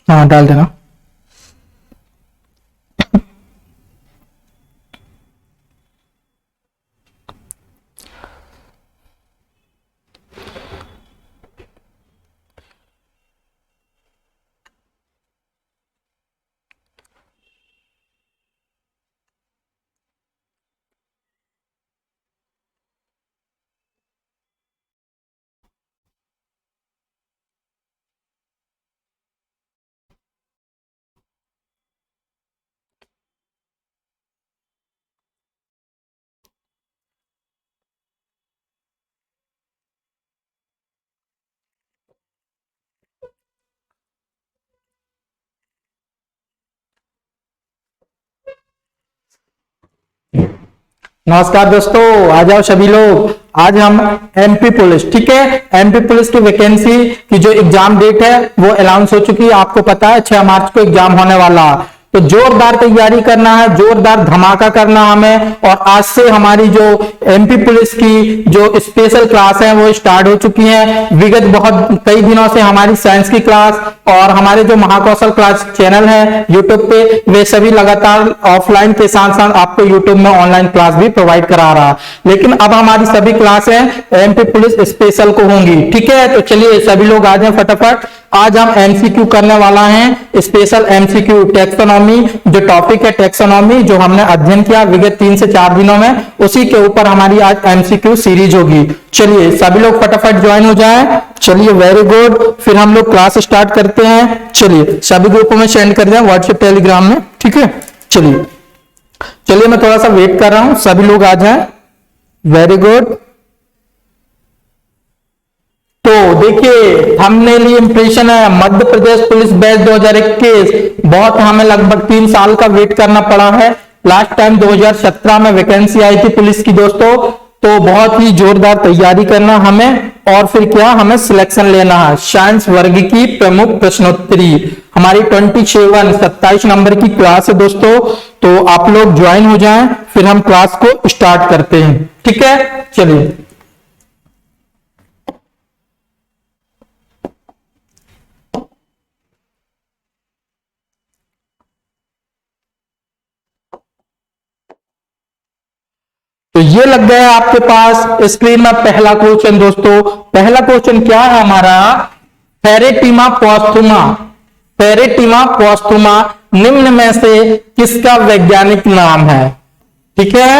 हाँ डाल देना। नमस्कार दोस्तों, आ जाओ सभी लोग। आज हम एमपी पुलिस, ठीक है, एमपी पुलिस की वैकेंसी की जो एग्जाम डेट है वो अनाउंस हो चुकी है। आपको पता है 6 मार्च को एग्जाम होने वाला, तो जोरदार तैयारी करना है, जोरदार धमाका करना हमें। और आज से हमारी जो एमपी पुलिस की जो स्पेशल क्लास है वो स्टार्ट हो चुकी है। विगत बहुत कई दिनों से हमारी साइंस की क्लास और हमारे जो महाकौशल क्लास चैनल है यूट्यूब पे, वे सभी लगातार ऑफलाइन के साथ साथ आपको यूट्यूब में ऑनलाइन क्लास भी प्रोवाइड करा रहा है। लेकिन अब हमारी सभी क्लासें एमपी पुलिस स्पेशल को होंगी, ठीक है। तो चलिए सभी लोग आ जाए फटाफट। आज हम एमसीक्यू करने वाला हैं, स्पेशल एमसीक्यू टैक्सोनॉमी। जो टॉपिक है टैक्सोनॉमी, जो हमने अध्ययन किया विगत 3 से 4 दिनों में, उसी के ऊपर हमारी आज एमसीक्यू सीरीज होगी। चलिए सभी लोग फटाफट ज्वाइन हो जाएं। चलिए वेरी गुड, फिर हम लोग क्लास स्टार्ट करते हैं। चलिए सभी ग्रुपों में सेंड कर दें, व्हाट्सएप टेलीग्राम में, ठीक है। चलिए मैं थोड़ा सा वेट कर रहा हूं, सभी लोग आ जाएं। Very good. तो देखिए थंबनेल इंप्रेशन है, मध्य प्रदेश पुलिस बैच 2021। बहुत हमें लगभग 3 साल का वेट करना पड़ा है। लास्ट टाइम 2017 में वैकेंसी आई थी पुलिस की दोस्तों। तो बहुत ही जोरदार तैयारी करना हमें, और फिर क्या हमें सिलेक्शन लेना है। साइंस वर्ग की प्रमुख प्रश्नोत्तरी हमारी 27 नंबर की क्लास है दोस्तों। तो आप लोग ज्वाइन हो जाएं, फिर हम क्लास को स्टार्ट करते हैं, ठीक है। चलिए तो ये लग गया आपके पास स्क्रीन में पहला क्वेश्चन दोस्तों। पहला क्वेश्चन क्या है हमारा, फेरेटिमा पॉस्थुमा। फेरेटिमा पॉस्थुमा निम्न में से किसका वैज्ञानिक नाम है, ठीक है।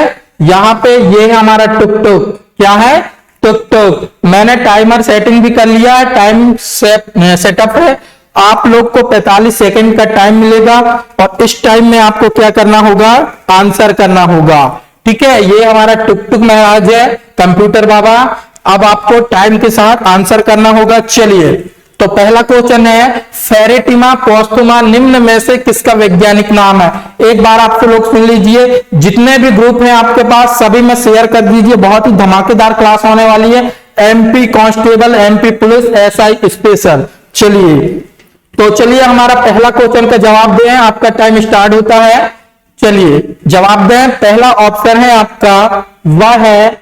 यहां पे ये है हमारा टुक टुक, क्या है, टुक टुक। मैंने टाइमर सेटिंग भी कर लिया है, टाइम सेटअप है। आप लोग को 45 सेकंड का टाइम मिलेगा और इस टाइम में आपको क्या करना होगा, आंसर करना होगा, ठीक है। ये हमारा टुक टुक महाराज है, कंप्यूटर बाबा। अब आपको टाइम के साथ आंसर करना होगा। चलिए तो पहला क्वेश्चन है, फेरेटिमा पॉस्थुमा निम्न में से किसका वैज्ञानिक नाम है। एक बार आपको लोग सुन लीजिए, जितने भी ग्रुप हैं आपके पास सभी में शेयर कर दीजिए। बहुत ही धमाकेदार क्लास होने वाली है, MP constable, MP police, SI special. चलिए हमारा पहला क्वेश्चन का जवाब दें, आपका टाइम स्टार्ट होता है। चलिए जवाब दें। पहला ऑप्शन है आपका, वह है,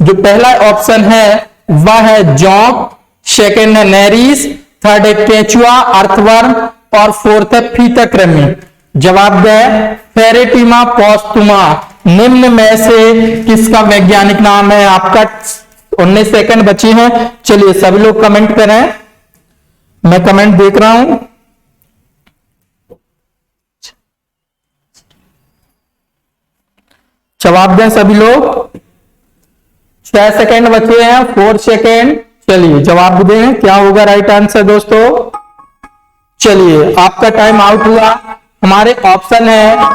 जो पहला ऑप्शन है वह है जॉक, सेकेंड है नेरिस, थर्ड है केचुआ अर्थवर्म और फोर्थ है फीताकृमि। जवाब दें, फेरेटिमा पॉस्थुमा निम्न में से किसका वैज्ञानिक नाम है। आपका 19 सेकंड बचे हैं। चलिए सभी लोग कमेंट करें, मैं कमेंट देख रहा हूं। जवाब दें सभी लोग। 6 सेकंड बचे हैं, 4 सेकंड। चलिए जवाब दें, क्या होगा राइट आंसर दोस्तों। चलिए आपका टाइम आउट हुआ। हमारे ऑप्शन है,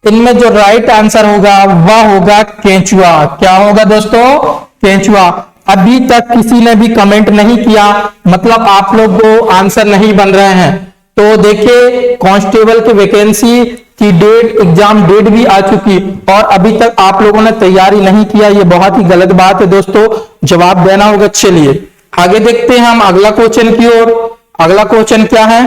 इनमें जो राइट आंसर होगा वह होगा केंचुआ। क्या होगा दोस्तों, केंचुआ। अभी तक किसी ने भी कमेंट नहीं किया, मतलब आप लोग को आंसर नहीं बन रहे हैं। तो देखिए कांस्टेबल की वैकेंसी की डेट, एग्जाम डेट भी आ चुकी और अभी तक आप लोगों ने तैयारी नहीं किया, ये बहुत ही गलत बात है दोस्तों। जवाब देना होगा। चलिए आगे देखते हैं हम अगला क्वेश्चन की ओर। अगला क्वेश्चन क्या है,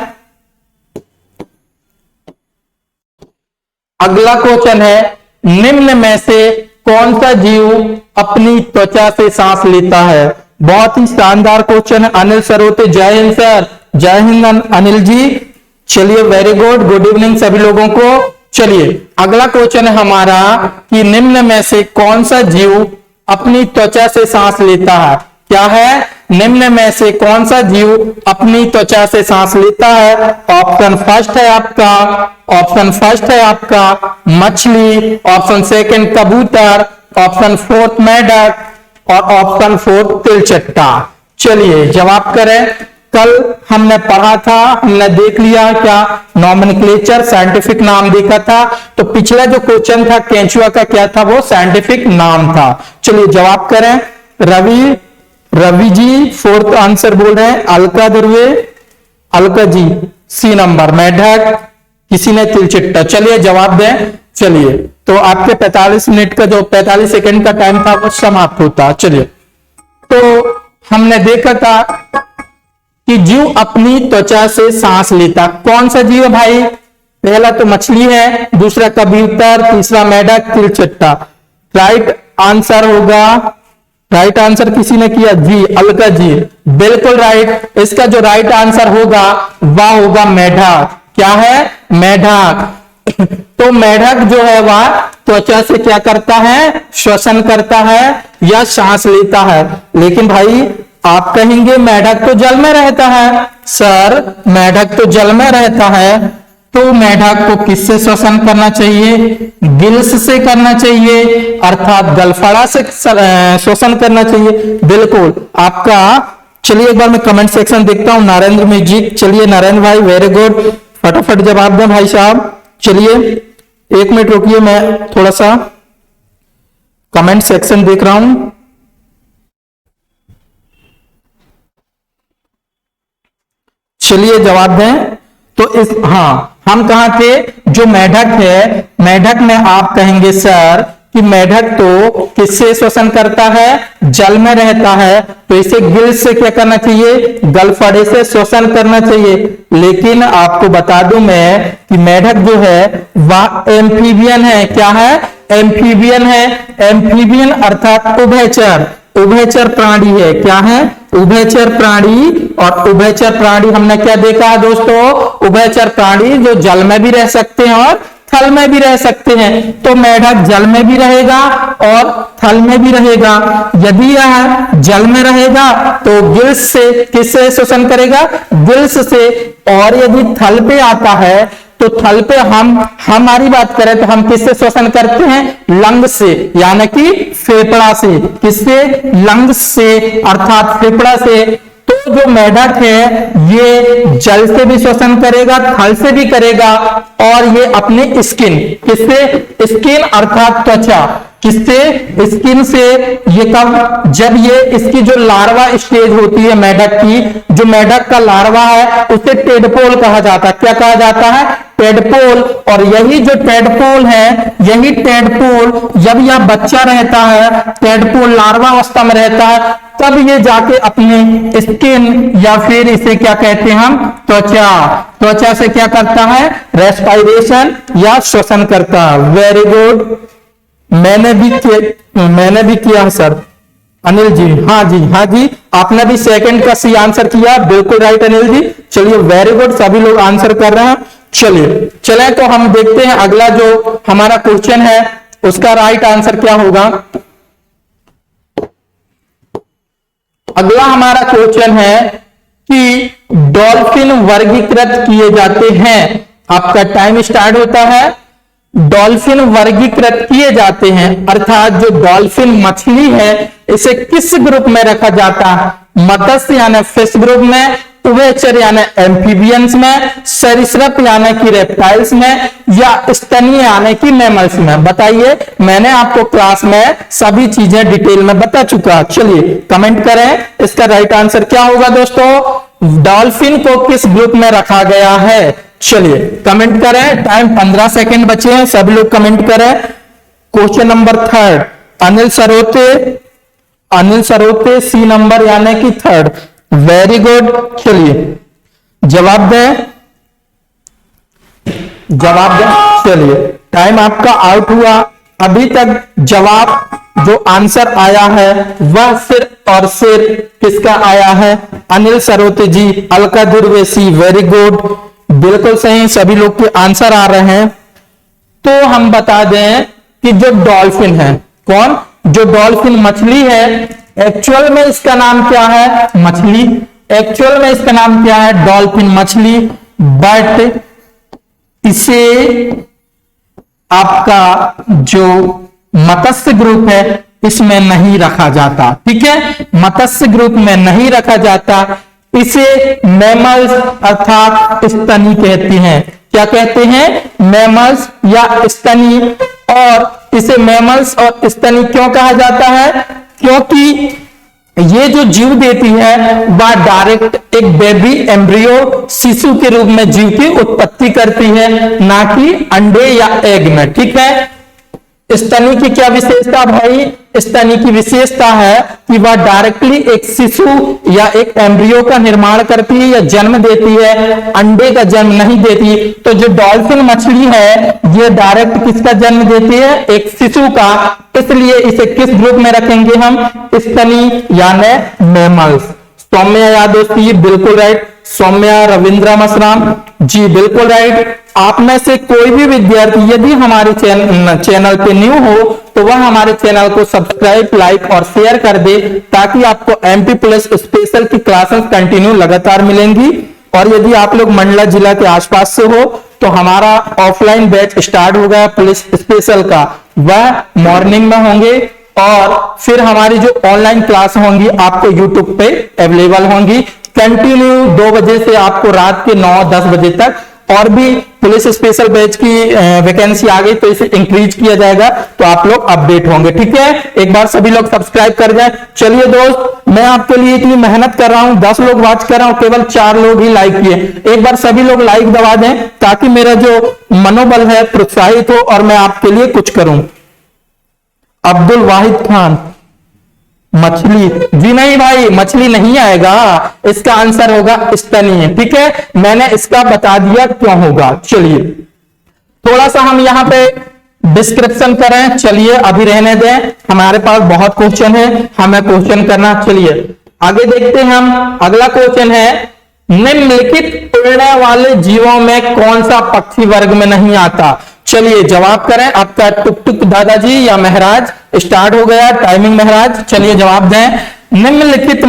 अगला क्वेश्चन है, निम्न में से कौन सा जीव अपनी त्वचा से सांस लेता है। बहुत ही शानदार क्वेश्चन है अनिल सरोते। जय हिंद सर, जय हिंद अनिल जी। चलिए वेरी गुड, गुड इवनिंग सभी लोगों को। चलिए अगला क्वेश्चन है हमारा कि निम्न में से कौन सा जीव अपनी त्वचा से सांस लेता है। क्या है? निम्न में से कौन सा जीव अपनी त्वचा से सांस लेता है? ऑप्शन फर्स्ट है आपका मछली, ऑप्शन सेकंड कबूतर, ऑप्शन फोर्थ मेढक और ऑप्शन फोर्थ तिलचट्टा। चलिए जवाब करें। कल हमने पढ़ा था, हमने देख लिया क्या नॉमेनक्लेचर साइंटिफिक नाम देखा था। तो पिछला जो क्वेश्चन था केंचुआ का क्या था? वो साइंटिफिक नाम था। चलिए जवाब करें। रवि जी फोर्थ आंसर बोल रहे हैं। अलका जी सी नंबर मेढक, किसी ने तिलचिट्टा। चलिए जवाब दें। चलिए तो आपके 45 मिनट का जो 45 सेकंड का टाइम था वो समाप्त होता। चलिए तो हमने देखा था कि जीव अपनी त्वचा से सांस लेता, कौन सा जीव है भाई? पहला तो मछली है, दूसरा कबूतर, तीसरा मेढक, तिलचट्टा। राइट आंसर किसी ने किया जी, अलका जी, बिल्कुल राइट। इसका जो राइट आंसर होगा वह होगा मेढक। क्या है? मेढक। तो मेढक जो है वह त्वचा से क्या करता है? श्वसन करता है या सांस लेता है। लेकिन भाई आप कहेंगे मेढक तो जल में रहता है। सर मेढक तो जल में रहता है, तो मेढक को किससे श्वसन करना चाहिए? गिल्स से करना चाहिए, अर्थात गलफड़ा से श्वसन करना चाहिए। बिल्कुल आपका। चलिए एक बार मैं कमेंट सेक्शन देखता हूं। नरेंद्र म्यूजिक, चलिए नरेंद्र भाई वेरी गुड, फटाफट जवाब दें भाई साहब। चलिए 1 मिनट रुकिए, मैं थोड़ा सा कमेंट सेक्शन देख रहा हूं। चलिए जवाब दें। तो हम कहा थे जो मेढक है, मेढक में आप कहेंगे सर कि मेढक तो किससे श्वसन करता है? जल में रहता है, तो इसे गिल्स से क्या करना चाहिए? गलफड़े से श्वसन करना चाहिए। लेकिन आपको बता दूं मैं कि मेढक जो है वह एम्फीबियन है। क्या है? एम्फीबियन है। एम्फीबियन अर्थात उभयचर प्राणी है। क्या है? उभयचर प्राणी। और उभयचर प्राणी हमने क्या देखा है दोस्तों? उभयचर प्राणी जो जल में भी रह सकते हैं और थल में भी रह सकते हैं। तो मेढक जल में भी रहेगा और थल में भी रहेगा। यदि यह जल में रहेगा तो गिल्स से किससे श्वसन करेगा? गिल्स से। और यदि थल पे आता है तो थल पे हमारी बात करें तो हम किससे श्वसन करते हैं? लंग से, यानी कि फेफड़ा से। किससे? लंग्स से, अर्थात फेफड़ा से। तो जो मेढक है ये जल से भी श्वसन करेगा, थल से भी करेगा, और ये अपने स्किन, किससे? स्किन अर्थात त्वचा, किससे? स्किन से। ये कब? जब ये इसकी जो लार्वा स्टेज होती है मेढक की, जो मेढक का लार्वा है उसे टेडपोल कहा जाता है। क्या कहा जाता है? टेडपोल। और यही जो टेडपोल है, यही टेडपोल जब यह बच्चा रहता है, टेडपोल लार्वा अवस्था में रहता है, तब ये जाके अपने स्किन या फिर इसे क्या कहते हैं हम? त्वचा से क्या करता है? रेस्पायरेशन या श्वसन करता है। वेरी गुड, मैंने भी किया सर। अनिल जी, हाँ जी, आपने भी सेकंड का सी आंसर किया, बिल्कुल राइट अनिल जी। चलिए वेरी गुड, सभी लोग आंसर कर रहे हैं। चले तो हम देखते हैं अगला जो हमारा क्वेश्चन है उसका राइट आंसर क्या होगा। अगला हमारा क्वेश्चन है कि डॉल्फिन वर्गीकृत किए जाते हैं। आपका टाइम स्टार्ट होता है। डॉल्फिन वर्गीकृत किए जाते हैं, अर्थात जो डॉल्फिन मछली है इसे किस ग्रुप में रखा जाता है? मत्स्य यानी फिश ग्रुप में, उभयचर यानी एम्फीबियंस में, सरीसृप यानी कि रेप्टाइल्स में, या स्तनीय यानी कि मैमल्स में। बताइए, मैंने आपको क्लास में सभी चीजें डिटेल में बता चुका। चलिए कमेंट करें, इसका राइट आंसर क्या होगा दोस्तों? डॉल्फिन को किस ग्रुप में रखा गया है? चलिए कमेंट करें, टाइम 15 सेकंड बचे हैं, सभी लोग कमेंट करें। Question number 3, Anil Sarote C number यानी कि 3rd। Very good. चलिए जवाब दें। चलिए टाइम आपका आउट हुआ। अभी तक जवाब जो आंसर आया है वह सिर्फ और सिर्फ किसका आया है? अनिल सरोते जी, अलका दुर्वेशी, वेरी गुड, बिल्कुल सही, सभी लोग के आंसर आ रहे हैं। तो हम बता दें कि जो डॉल्फिन है, कौन? जो डॉल्फिन मछली है, एक्चुअल में इसका नाम क्या है? मछली। एक्चुअल में इसका नाम क्या है? डॉल्फिन मछली। बट इसे आपका जो मत्स्य ग्रुप है इसमें नहीं रखा जाता, ठीक है, मत्स्य ग्रुप में नहीं रखा जाता। इसे मैमल्स अर्थात स्तनी कहते हैं। क्या कहते हैं? मैमल्स या स्तनी। और इसे मैमल्स और स्तनी क्यों कहा जाता है? क्योंकि ये जो जीव देती है वह डायरेक्ट एक बेबी एम्ब्रियो शिशु के रूप में जीव की उत्पत्ति करती है, ना कि अंडे या एग में, ठीक है। स्तनी की क्या विशेषता भाई? स्तनी की विशेषता है कि वह डायरेक्टली एक शिशु या एक एम्ब्रियो का निर्माण करती है या जन्म देती है, अंडे का जन्म नहीं देती। तो जो डॉल्फिन मछली है ये डायरेक्ट किसका जन्म देती है? एक शिशु का। इसलिए इसे किस ग्रुप में रखेंगे हम? स्तनी यानी मैमल्स। सौम्या यादव जी बिल्कुल राइट, सौम्या रविंद्र मसराम जी बिल्कुल राइट। आप में से कोई भी विद्यार्थी यदि हमारे चैनल पे न्यू हो तो वह हमारे चैनल को सब्सक्राइब, लाइक और शेयर कर दे, ताकि आपको एमपी पुलिस स्पेशल की क्लासेस कंटिन्यू लगातार मिलेंगी। और यदि आप लोग मंडला जिला के आसपास से हो तो हमारा ऑफलाइन बैच स्टार्ट हो गया पुलिस स्पेशल का, वह मॉर्निंग में होंगे। और फिर हमारी जो ऑनलाइन क्लास होंगी आपको यूट्यूब पे अवेलेबल होंगी कंटिन्यू 2 बजे से आपको रात के 9-10 बजे तक। और भी पुलिस स्पेशल बैच की वैकेंसी आ गई तो इसे इंक्रीज किया जाएगा, तो आप लोग अपडेट होंगे, ठीक है। एक बार सभी लोग सब्सक्राइब कर जाए। चलिए दोस्त, मैं आपके लिए इतनी मेहनत कर रहा हूं, 10 लोग वॉच कर रहा हूं, केवल 4 लोग ही लाइक किए। एक बार सभी लोग लाइक दबा दें ताकि मेरा जो मनोबल है प्रोत्साहित हो और मैं आपके लिए कुछ करूं। अब्दुल वाहिद खान, मछली जी नहीं भाई, मछली नहीं आएगा, इसका आंसर होगा स्तनी, ठीक है। मैंने इसका बता दिया क्यों होगा। चलिए थोड़ा सा हम यहाँ पे डिस्क्रिप्शन करें। चलिए अभी रहने दें, हमारे पास बहुत क्वेश्चन है, हमें क्वेश्चन करना। चलिए आगे देखते हैं हम। अगला क्वेश्चन है, निम्नलिखित उड़ने वाले जीवों में कौन सा पक्षी वर्ग में नहीं आता? चलिए जवाब करें। आपका टुक टुक दादाजी या महराज स्टार्ट हो गया, टाइमिंग महराज, चलिए जवाब दें। निम्नलिखित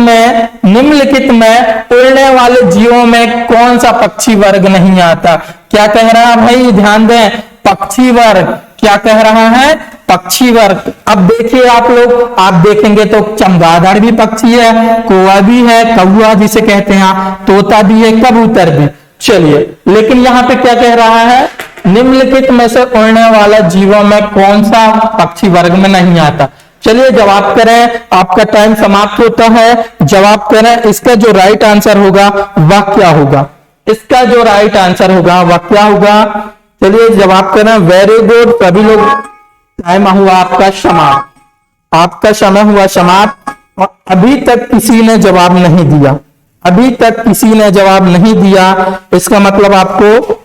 में उड़ने वाले जीवों में कौन सा पक्षी वर्ग नहीं आता? क्या कह रहा है भाई? ध्यान दें, पक्षी वर्ग। क्या कह रहा है? पक्षी वर्ग। अब देखिए आप लोग, आप देखेंगे तो चमगादड़ भी पक्षी है, कौवा भी है, कौवा जिसे कहते हैं, तोता भी है, कबूतर भी। चलिए लेकिन यहाँ पे क्या कह रहा है? निम्नलिखित में से उड़ने वाला जीवों में कौन सा पक्षी वर्ग में नहीं आता? चलिए जवाब करें, आपका टाइम समाप्त होता है। जवाब करें, इसका जो राइट आंसर होगा वह क्या होगा? इसका जो राइट आंसर होगा वह क्या होगा? चलिए जवाब करें। वेरी गुड, सभी लोग, टाइम हुआ आपका समाप्त, आपका समय हुआ समाप्त। और अभी तक किसी ने जवाब नहीं दिया, अभी तक किसी ने जवाब नहीं दिया, इसका मतलब आपको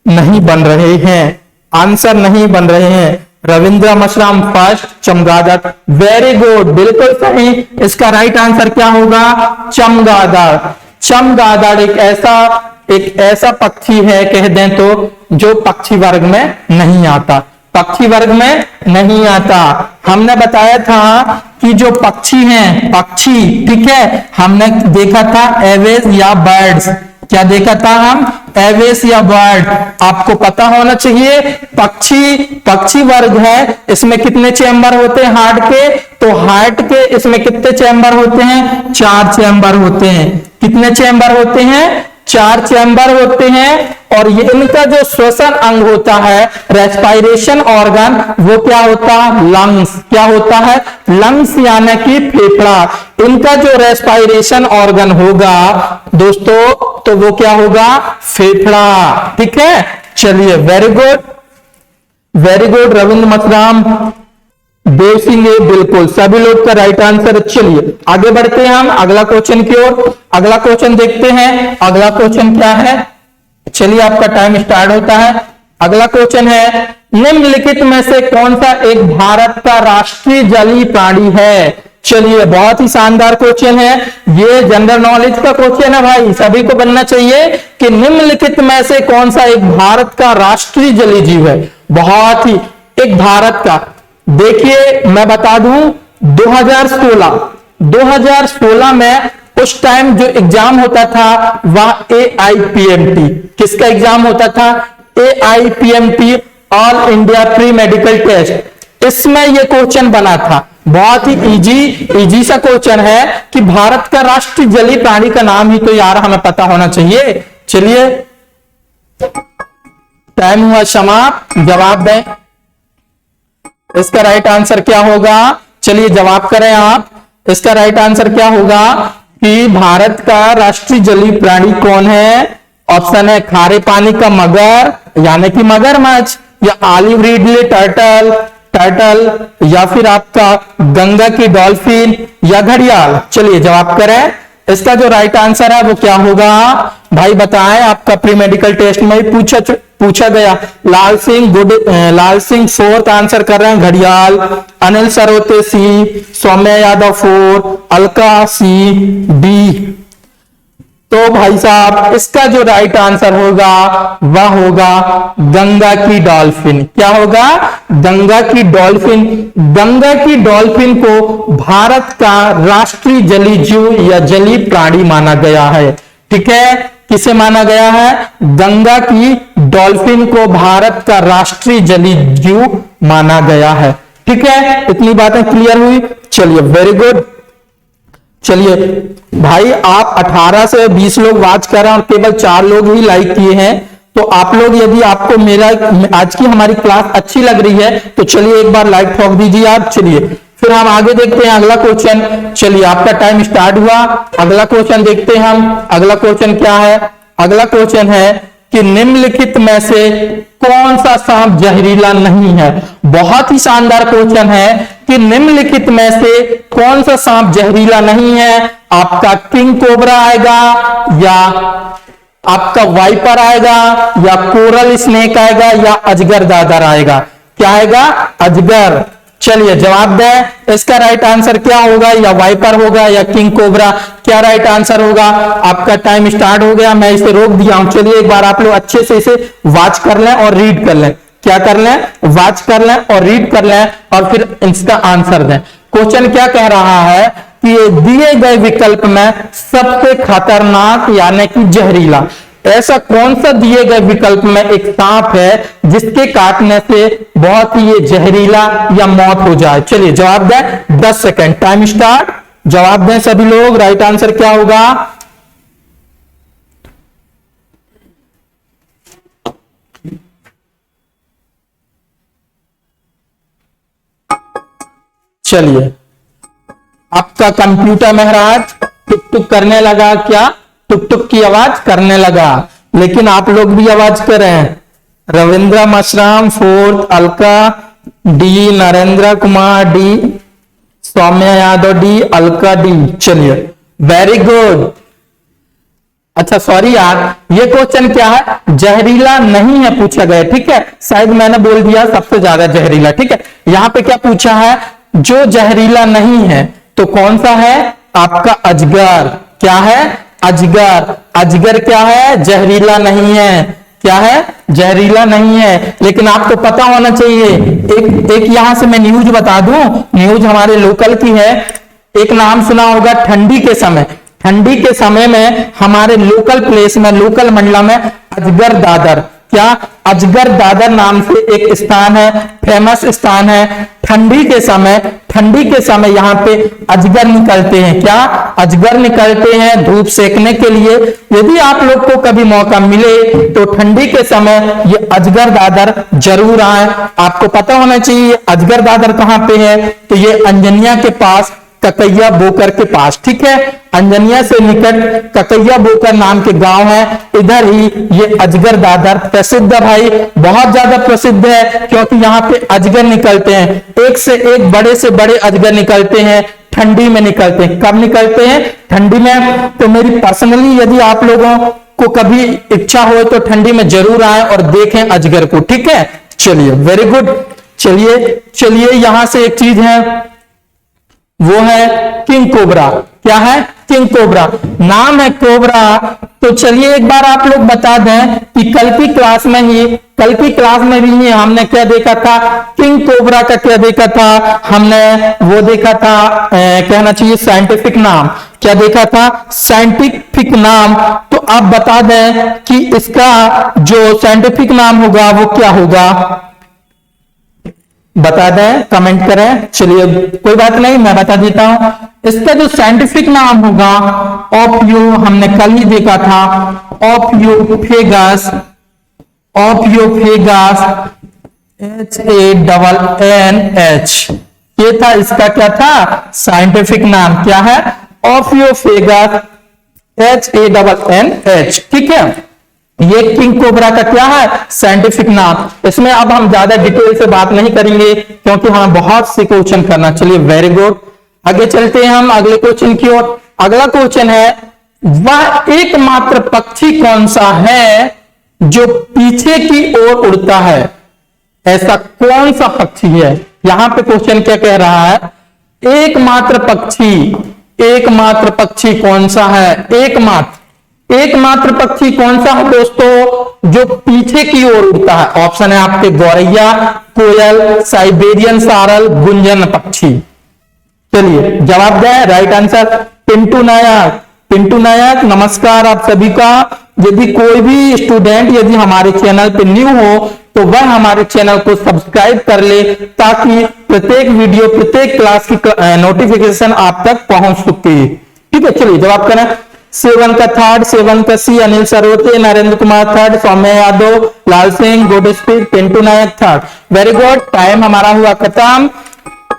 नहीं बन रहे हैं, आंसर नहीं बन रहे हैं। रविंद्र मशराम फर्स्ट, चमगादड़, वेरी गुड, बिल्कुल सही। इसका राइट आंसर क्या होगा? चमगादड़। चमगादड़ एक ऐसा पक्षी है कह दें तो जो पक्षी वर्ग में नहीं आता, पक्षी वर्ग में नहीं आता। हमने बताया था कि जो पक्षी हैं, पक्षी, ठीक है, हमने देखा था एवेज या बर्ड्स। क्या देखा था हम? एवेस या बर्ड। आपको पता होना चाहिए पक्षी वर्ग है, इसमें कितने चैम्बर होते हैं हार्ट के? तो हार्ट के इसमें कितने चैम्बर होते हैं? 4 चैम्बर होते हैं। कितने चैम्बर होते हैं? 4 चैम्बर होते हैं। और ये इनका जो श्वसन अंग होता है, रेस्पिरेशन ऑर्गन, वो क्या होता है? लंग्स। क्या होता है? लंग्स यानी कि फेफड़ा। इनका जो रेस्पिरेशन ऑर्गन होगा दोस्तों, तो वो क्या होगा? फेफड़ा, ठीक है। चलिए very good, very good Ravindra Masram, Dev Singh, बिल्कुल सभी लोग का राइट आंसर। चलिए आगे बढ़ते हैं हम अगला क्वेश्चन की ओर। अगला क्वेश्चन देखते हैं। अगला क्वेश्चन क्या है? चलिए आपका टाइम स्टार्ट होता है। अगला क्वेश्चन है, निम्नलिखित में से कौन सा एक भारत का राष्ट्रीय जलीय प्राणी है? चलिए, बहुत ही शानदार क्वेश्चन है, ये जनरल नॉलेज का क्वेश्चन है भाई, सभी को बनना चाहिए कि निम्नलिखित में से कौन सा एक भारत का राष्ट्रीय जलीय जीव है। बहुत ही एक भारत का, देखिए मैं बता दूं 2016 में उस टाइम जो एग्जाम होता था वह AIPMT, किसका एग्जाम होता था? AIPMT, all India pre medical test. इसमें यह क्वेश्चन बना था, बहुत ही इजी सा क्वेश्चन है कि भारत का राष्ट्रीय जलीय प्राणी का नाम ही तो यार हमें पता होना चाहिए। चलिए, टाइम हुआ समाप्त, जवाब दें। इसका राइट आंसर क्या होगा? चलिए जवाब करें आप। इसका राइट आंसर क्या होगा कि भारत का राष्ट्रीय जलीय प्राणी कौन है? ऑप्शन है खारे पानी का मगर यानी कि मगरमच्छ, या ऑलिव रिडले टर्टल, या फिर आपका गंगा की डॉल्फिन या घड़ियाल। चलिए जवाब करें। इसका जो राइट आंसर है वो क्या होगा भाई बताएं, आपका प्री मेडिकल टेस्ट में ही पूछा गया। लाल सिंह 4th आंसर कर रहे हैं घड़ियाल, अनिल सरोते सी, सौम्य यादव 4, अलका सी, डी। तो भाई साहब इसका जो राइट आंसर होगा वह होगा गंगा की डॉल्फिन। क्या होगा? गंगा की डॉल्फिन। गंगा की डॉल्फिन को भारत का राष्ट्रीय जलीय जीव या जलीय प्राणी माना गया है। ठीक है, किसे माना गया है? गंगा की डॉल्फिन को भारत का राष्ट्रीय जलीय जीव माना गया है। ठीक है, इतनी बातें क्लियर हुई। चलिए, वेरी गुड। चलिए भाई, आप 18 से 20 लोग वॉच कर रहे हैं और केवल 4 लोग ही लाइक किए हैं। तो आप लोग, यदि आपको मेरा आज की हमारी क्लास अच्छी लग रही है तो चलिए एक बार लाइक ठोक दीजिए आप। चलिए फिर हम आगे देखते हैं अगला क्वेश्चन। चलिए, आपका टाइम स्टार्ट हुआ, अगला क्वेश्चन देखते हैं हम। अगला क्वेश्चन क्या है? अगला क्वेश्चन है कि निम्नलिखित में से कौन सा सांप जहरीला नहीं है? बहुत ही शानदार क्वेश्चन है कि निम्नलिखित में से कौन सा सांप जहरीला नहीं है? आपका किंग कोबरा आएगा, या आपका वाइपर आएगा, या कोरल स्नेक आएगा, या अजगर दादर आएगा। क्या आएगा? अजगर। चलिए जवाब दें। इसका राइट आंसर क्या होगा? या वाइपर होगा या किंग कोबरा? क्या राइट आंसर होगा? आपका टाइम स्टार्ट हो गया, मैं इसे रोक दिया हूं। चलिए एक बार आप लोग अच्छे से इसे वॉच कर लें और रीड कर लें। क्या कर लें? वॉच कर लें और रीड कर लें और फिर इसका आंसर दें। क्वेश्चन क्या कह रहा है कि दिए गए विकल्प में सबसे खतरनाक यानी कि जहरीला ऐसा कौन सा दिए गए विकल्प में एक सांप है जिसके काटने से बहुत ही ये जहरीला या मौत हो जाए? चलिए जवाब दें। 10 सेकंड, टाइम स्टार्ट। जवाब दें सभी लोग। राइट आंसर क्या होगा? चलिए, आपका कंप्यूटर महाराज टुक टुक करने लगा। क्या? टुक टुक की आवाज करने लगा, लेकिन आप लोग भी आवाज करें। Ravindra Mashram 4th, Alka D, Narendra Kumar D, Saumya Yadav D, Alka D. चलिए वेरी गुड। अच्छा सॉरी यार, ये क्वेश्चन क्या है? जहरीला नहीं है पूछा गया। ठीक है, शायद मैंने बोल दिया सबसे ज्यादा जहरीला। ठीक है, यहां पे क्या पूछा है? जो जहरीला नहीं है तो कौन सा है? आपका अजगर। क्या है? अजगर। अजगर क्या है? जहरीला नहीं है। क्या है? जहरीला नहीं है। लेकिन आपको पता होना चाहिए, एक यहां से मैं न्यूज बता दूं, न्यूज हमारे लोकल की है। एक नाम सुना होगा ठंडी के समय। ठंडी के समय में हमारे लोकल प्लेस में, लोकल मंडला में अजगर दादर, क्या अजगर दादर नाम से एक स्थान है, फेमस स्थान है। ठंडी के समय यहाँ पे अजगर निकलते हैं। क्या? अजगर निकलते हैं धूप सेकने के लिए। यदि आप लोग को कभी मौका मिले तो ठंडी के समय ये अजगर दादर जरूर आए। आपको पता होना चाहिए अजगर दादर कहाँ पे है, तो ये अंजनिया के पास, ककैया बोकर के पास। ठीक है, अंजनिया से निकट ककैया बोकर नाम के गांव है, इधर ही ये अजगर दादर प्रसिद्ध है भाई, बहुत ज्यादा प्रसिद्ध है, क्योंकि यहाँ पे अजगर निकलते हैं, एक से एक बड़े से बड़े अजगर निकलते हैं। ठंडी में निकलते हैं। कब निकलते हैं? ठंडी में। तो मेरी पर्सनली यदि आप लोगों को कभी इच्छा हो तो ठंडी में जरूर आए और देखें अजगर को, ठीक है। चलिए, वेरी गुड। चलिए यहां से एक चीज है, वो है किंग कोबरा। क्या है? King cobra. नाम है कोबरा। तो चलिए एक बार आप लोग बता दें कि कल की क्लास में भी हमने क्या देखा था? किंग कोबरा का क्या देखा था? हमने वो देखा था, कहना चाहिए साइंटिफिक नाम। क्या देखा था? साइंटिफिक नाम। तो आप बता दें कि इसका जो साइंटिफिक नाम होगा वो क्या होगा? बता दें, कमेंट करें। चलिए कोई बात नहीं, मैं बता देता हूं। इसका जो साइंटिफिक नाम होगा, ओपियो, हमने कल ही देखा था, ओपियोफेगस, HANNH, ये था इसका क्या था? साइंटिफिक नाम। क्या है? ओपियोफेगस HANNH, ठीक है। ये किंग कोबरा का क्या है? साइंटिफिक नाम। इसमें अब हम ज्यादा डिटेल से बात नहीं करेंगे क्योंकि हमें बहुत से क्वेश्चन करना। चलिए वेरी गुड, आगे चलते हैं हम अगले क्वेश्चन की ओर। अगला क्वेश्चन है, वह एकमात्र पक्षी कौन सा है जो पीछे की ओर उड़ता है? ऐसा कौन सा पक्षी है? यहां पे क्वेश्चन क्या कह रहा है? एकमात्र पक्षी कौन सा है? एकमात्र पक्षी कौन सा है दोस्तों जो पीछे की ओर उड़ता है? ऑप्शन है आपके गौरैया, कोयल, साइबेरियन सारल, गुंजन पक्षी। चलिए जवाब दें। राइट आंसर पिंटू नायक, नमस्कार आप सभी का। यदि कोई भी स्टूडेंट यदि हमारे चैनल पे न्यू हो तो वह हमारे चैनल को सब्सक्राइब कर ले ताकि प्रत्येक वीडियो, प्रत्येक क्लास की नोटिफिकेशन आप तक पहुंच सके, ठीक है। चलिए जवाब करें। सेवन का थर्ड, सेवन का सी, अनिल सरवते, नरेंद्र कुमार थर्ड, सौम्य यादव, लाल सिंह, गुड स्पीड, पिंटू नायक थर्ड। वेरी गुड, टाइम हमारा हुआ खत्म,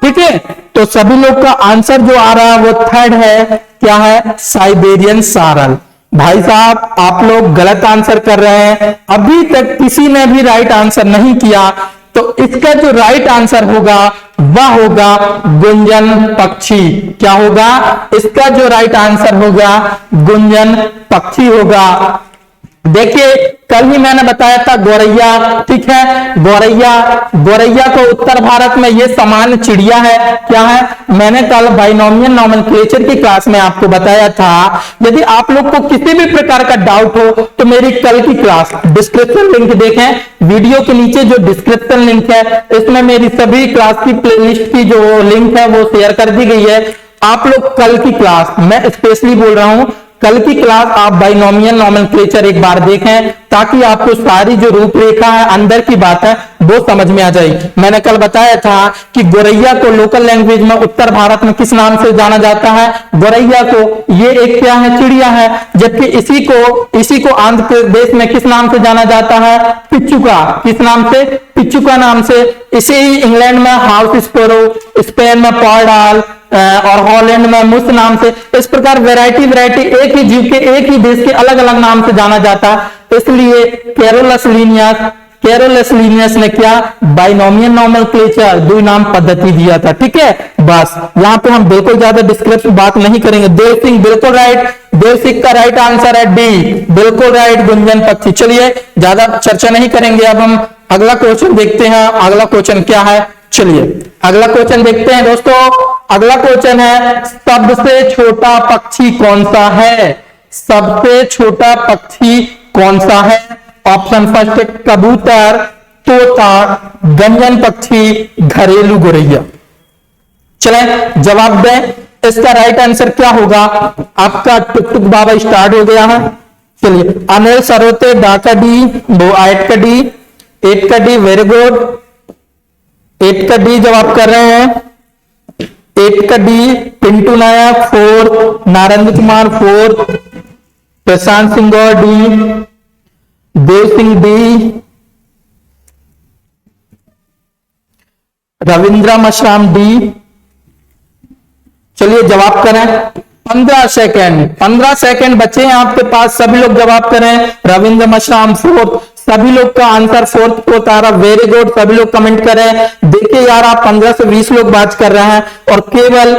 ठीक है। तो सभी लोग का आंसर जो आ रहा है वो थर्ड है। क्या है? साइबेरियन सारल। भाई साहब आप लोग गलत आंसर कर रहे हैं, अभी तक किसी ने भी राइट आंसर नहीं किया। तो इसका जो राइट आंसर होगा वह होगा गुंजन पक्षी। क्या होगा? इसका जो राइट आंसर होगा गुंजन पक्षी होगा। देखिए कल ही मैंने बताया था गौरैया, ठीक है। गौरैया को उत्तर भारत में ये सामान्य चिड़िया है। क्या है? मैंने कल बाइनोमियल नोमेनक्लेचर की क्लास में आपको बताया था। यदि आप लोग को किसी भी प्रकार का डाउट हो तो मेरी कल की क्लास डिस्क्रिप्शन लिंक देखें, वीडियो के नीचे जो डिस्क्रिप्शन लिंक है इसमें मेरी सभी क्लास की प्लेलिस्ट की जो लिंक है वो शेयर कर दी गई है। आप लोग कल की क्लास, मैं स्पेशली बोल रहा हूं, कल की क्लास आप बाइनोमियल नोमेनक्लेचर एक बार देखें ताकि आपको सारी जो रूपरेखा है, अंदर की बात है वो समझ में आ जाएगी। मैंने कल बताया था कि गौरैया को लोकल लैंग्वेज में उत्तर भारत में किस नाम से जाना जाता है? गौरैया को, ये एक क्या है? चिड़िया है। जबकि इसी को आंध्र प्रदेश में किस नाम से जाना जाता है? पिच्चुका। किस नाम से? पिच्चुका नाम से। इसे ही इंग्लैंड में हाउस स्पैरो, स्पेन में पॉर्डाल और हॉलैंड में मुस नाम से। इस प्रकार वैरायटी एक ही जीव के, एक ही देश के अलग अलग नाम से जाना जाता है। इसलिए कैरोलस लीनियस ने क्या? बाइनोमियल नोमेनक्लेचर, द्विनाम पद्धति दिया था, ठीक है। बस यहां पे हम बिल्कुल ज्यादा डिस्क्रिप्टिव बात नहीं करेंगे। देव सिंह बिल्कुल राइट, देव सिंह का राइट आंसर है डी, बिल्कुल राइट, गुंजन पक्षी। चलिए ज्यादा चर्चा नहीं करेंगे, अब हम अगला क्वेश्चन देखते हैं। अगला क्वेश्चन क्या है? चलिए अगला क्वेश्चन देखते हैं दोस्तों। अगला क्वेश्चन है, सबसे छोटा पक्षी कौन सा है? सबसे छोटा पक्षी कौन सा है? ऑप्शन फर्स्ट, कबूतर, तोता, गंजन पक्षी, घरेलू गौरैया। चलें जवाब दें, इसका राइट आंसर क्या होगा? आपका टुक टुक बाबा स्टार्ट हो गया है। चलिए अनिल सरोते, डा का डी, वो 8 का डी, 8 का डी, वेरी गुड, 8 का डी जवाब कर रहे हैं। 8 का डी, पिंटू नायक 4, नरेंद्र कुमार 4, प्रशांत सिंह गौर D, Dev Singh D, Ravindra Meshram D. चलिए जवाब करें। 15 सेकंड बचे हैं आपके पास, सभी लोग जवाब करें। रविंद्र मशराम 4, सभी लोग का आंसर 4 को तारा, वेरी गुड, सभी लोग कमेंट करें। देखिए यार आप 15 से 20 लोग बात कर रहे हैं और केवल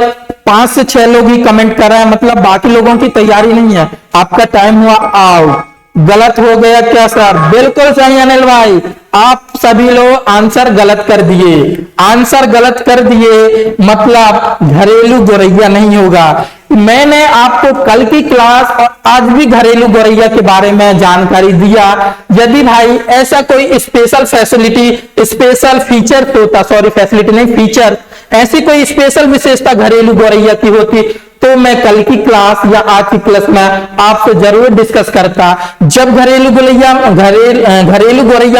5 से 6 लोग ही कमेंट कर रहे हैं, मतलब बाकी लोगों की तैयारी नहीं है। आपका टाइम हुआ आउट, गलत हो गया क्या सर? बिल्कुल सही अनिल भाई, आप सभी लोग आंसर गलत कर दिए। आंसर गलत कर दिए मतलब घरेलू गोरैया नहीं होगा। मैंने आपको कल की क्लास और आज भी घरेलू गोरैया के बारे में जानकारी दिया। यदि भाई ऐसा कोई स्पेशल फैसिलिटी, स्पेशल फीचर होता, सॉरी फैसिलिटी नहीं फीचर, ऐसी कोई स्पेशल विशेषता घरेलू गोरैया की होती तो मैं कल की क्लास या आज की क्लास में आपसे जरूर डिस्कस करता। जब घरेलू गोरैया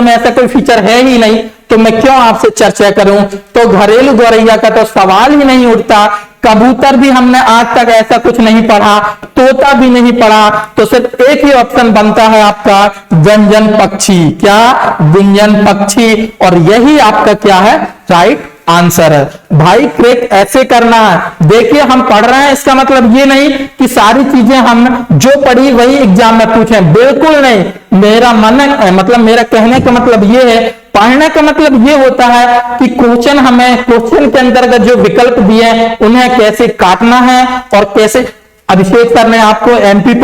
में ऐसा कोई फीचर है ही नहीं तो मैं क्यों आपसे चर्चा करूं? तो घरेलू गोरैया का तो सवाल ही नहीं उठता। कबूतर भी हमने आज तक ऐसा कुछ नहीं पढ़ा, तोता भी नहीं पढ़ा, तो सिर्फ एक ही ऑप्शन बनता है आपका व्यंजन पक्षी। क्या? व्यंजन पक्षी। और यही आपका क्या है? राइट आंसर है। भाई क्रिक ऐसे करना है। देखिए हम पढ़ रहे हैं इसका मतलब ये नहीं कि सारी चीजें हम जो पढ़ी वही एग्जाम में पूछें, बिल्कुल नहीं। मेरा मतलब मेरा कहने का मतलब ये है, पढ़ने का मतलब ये होता है कि क्वेश्चन के अंतर्गत जो विकल्प दिए हैं उन्हें कैसे काटना है और कैसे। अभिषेक सर ने आपको एमपी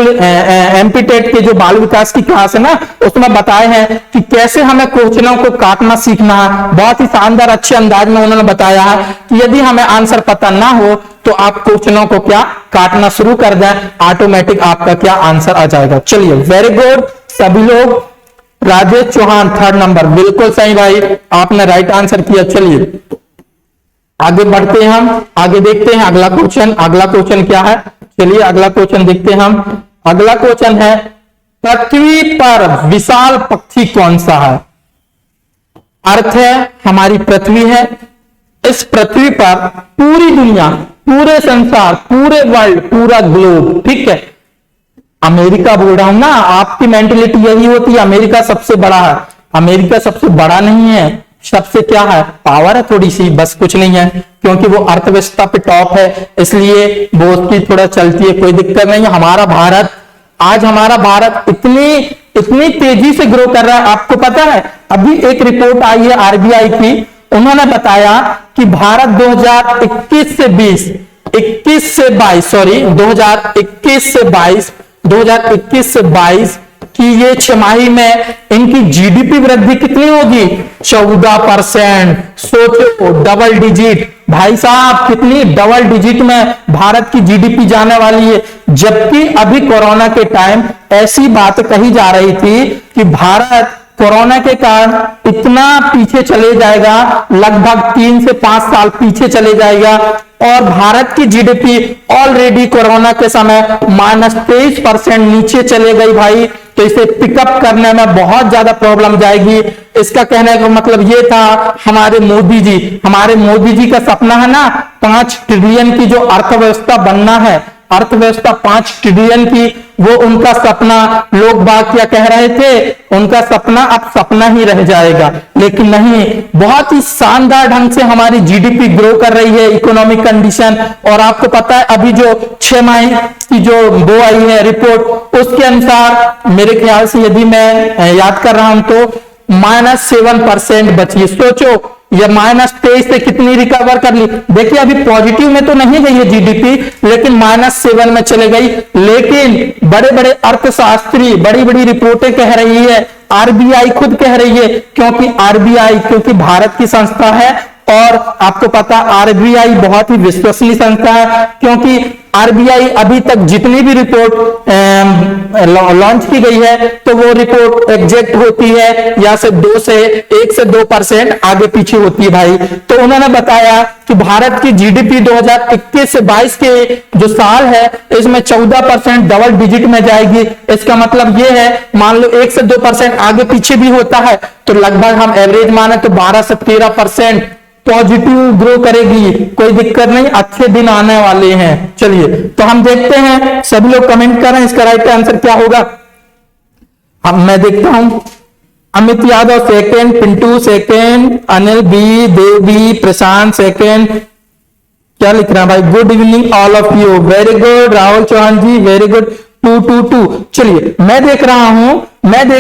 टेट के जो बाल विकास की क्लास है ना उसमें बताए हैं कि कैसे हमें क्वेश्चनों को काटना सीखना है। बहुत ही शानदार अच्छे अंदाज में उन्होंने बताया है कि यदि हमें आंसर पता ना हो तो आप क्वेश्चनों को क्या काटना शुरू कर दें, ऑटोमेटिक आपका क्या आंसर आ जाएगा। चलिए वेरी गुड सभी लोग। राजेश चौहान 3rd नंबर, बिल्कुल सही भाई, आपने राइट आंसर किया। चलिए आगे बढ़ते हैं, हम आगे देखते हैं अगला क्वेश्चन। अगला क्वेश्चन क्या है? चलिए अगला क्वेश्चन देखते हैं हम। अगला क्वेश्चन है, पृथ्वी पर विशाल पक्षी कौन सा है? अर्थ है हमारी पृथ्वी है। इस पृथ्वी पर पूरी दुनिया, पूरे संसार, पूरे वर्ल्ड, पूरा ग्लोब, ठीक है, अमेरिका बोल रहा हूं ना, आपकी मेंटेलिटी यही होती है अमेरिका सबसे बड़ा है। अमेरिका सबसे बड़ा नहीं है, सबसे क्या है? पावर है थोड़ी सी, बस कुछ नहीं है, क्योंकि वो अर्थव्यवस्था पे टॉप है इसलिए वो उसकी थोड़ा चलती है, कोई दिक्कत नहीं है। हमारा भारत, आज हमारा भारत इतनी तेजी से ग्रो कर रहा है। आपको पता है अभी एक रिपोर्ट आई है आरबीआई की, उन्होंने बताया कि भारत 2021 से 22 कि ये छमाही में इनकी जीडीपी वृद्धि कितनी होगी? 14%। सोचो डबल डिजिट, भाई साहब कितनी डबल डिजिट में भारत की जीडीपी जाने वाली है। जबकि अभी कोरोना के टाइम ऐसी बात कही जा रही थी कि भारत कोरोना के कारण इतना पीछे चले जाएगा, लगभग 3 से 5 साल पीछे चले जाएगा और भारत की जीडीपी ऑलरेडी कोरोना के समय -23% नीचे चले गई भाई। तो इसे पिकअप करने में बहुत ज्यादा प्रॉब्लम जाएगी। इसका कहने का मतलब ये था हमारे मोदी जी का सपना है ना 5 ट्रिलियन की जो अर्थव्यवस्था बनना है, अर्थव्यवस्था 5 ट्रिलियन की, वो उनका सपना, लोग बात क्या कह रहे थे, उनका सपना अब सपना ही रह जाएगा। लेकिन नहीं, बहुत ही शानदार ढंग से हमारी जीडीपी ग्रो कर रही है, इकोनॉमिक कंडीशन। और आपको पता है अभी जो 6 माह की जो वो आई है रिपोर्ट, उसके अनुसार मेरे ख्याल से यदि मैं याद कर रहा हूं तो -7% बची। सोचो ये -23 से कितनी रिकवर कर ली। देखिए अभी पॉजिटिव में तो नहीं गई है जीडीपी, लेकिन -7 में चले गई। लेकिन बड़े बड़े अर्थशास्त्री, बड़ी बड़ी रिपोर्टें कह रही है, आरबीआई खुद कह रही है, क्योंकि भारत की संस्था है और आपको पता आरबीआई बहुत ही विश्वसनीय संस्था है, क्योंकि आरबीआई अभी तक जितनी भी रिपोर्ट लॉन्च की गई है तो वो रिपोर्ट एग्जैक्ट होती है या से 1 से 2% आगे पीछे होती है भाई। तो उन्होंने बताया कि भारत की जीडीपी 2021 से 22 के जो साल है इसमें 14% डबल डिजिट में जाएगी। इसका मतलब ये है मान लो 1 से 2% आगे पीछे भी होता है तो लगभग हम एवरेज माने तो 12 से 13% पॉजिटिव ग्रो करेगी। कोई दिक्कत नहीं, अच्छे दिन आने वाले हैं। चलिए तो हम देखते हैं, सभी लोग कमेंट कर रहे हैं इसका राइट आंसर क्या होगा। अब मैं देखता हूं, Amit Yadav second, Pintu second, Anil B, Devi, Prashant second. क्या लिख रहा है भाई? Good evening all of you, very good. Rahul Chauhan ji very good, 222। चलिए मैं देख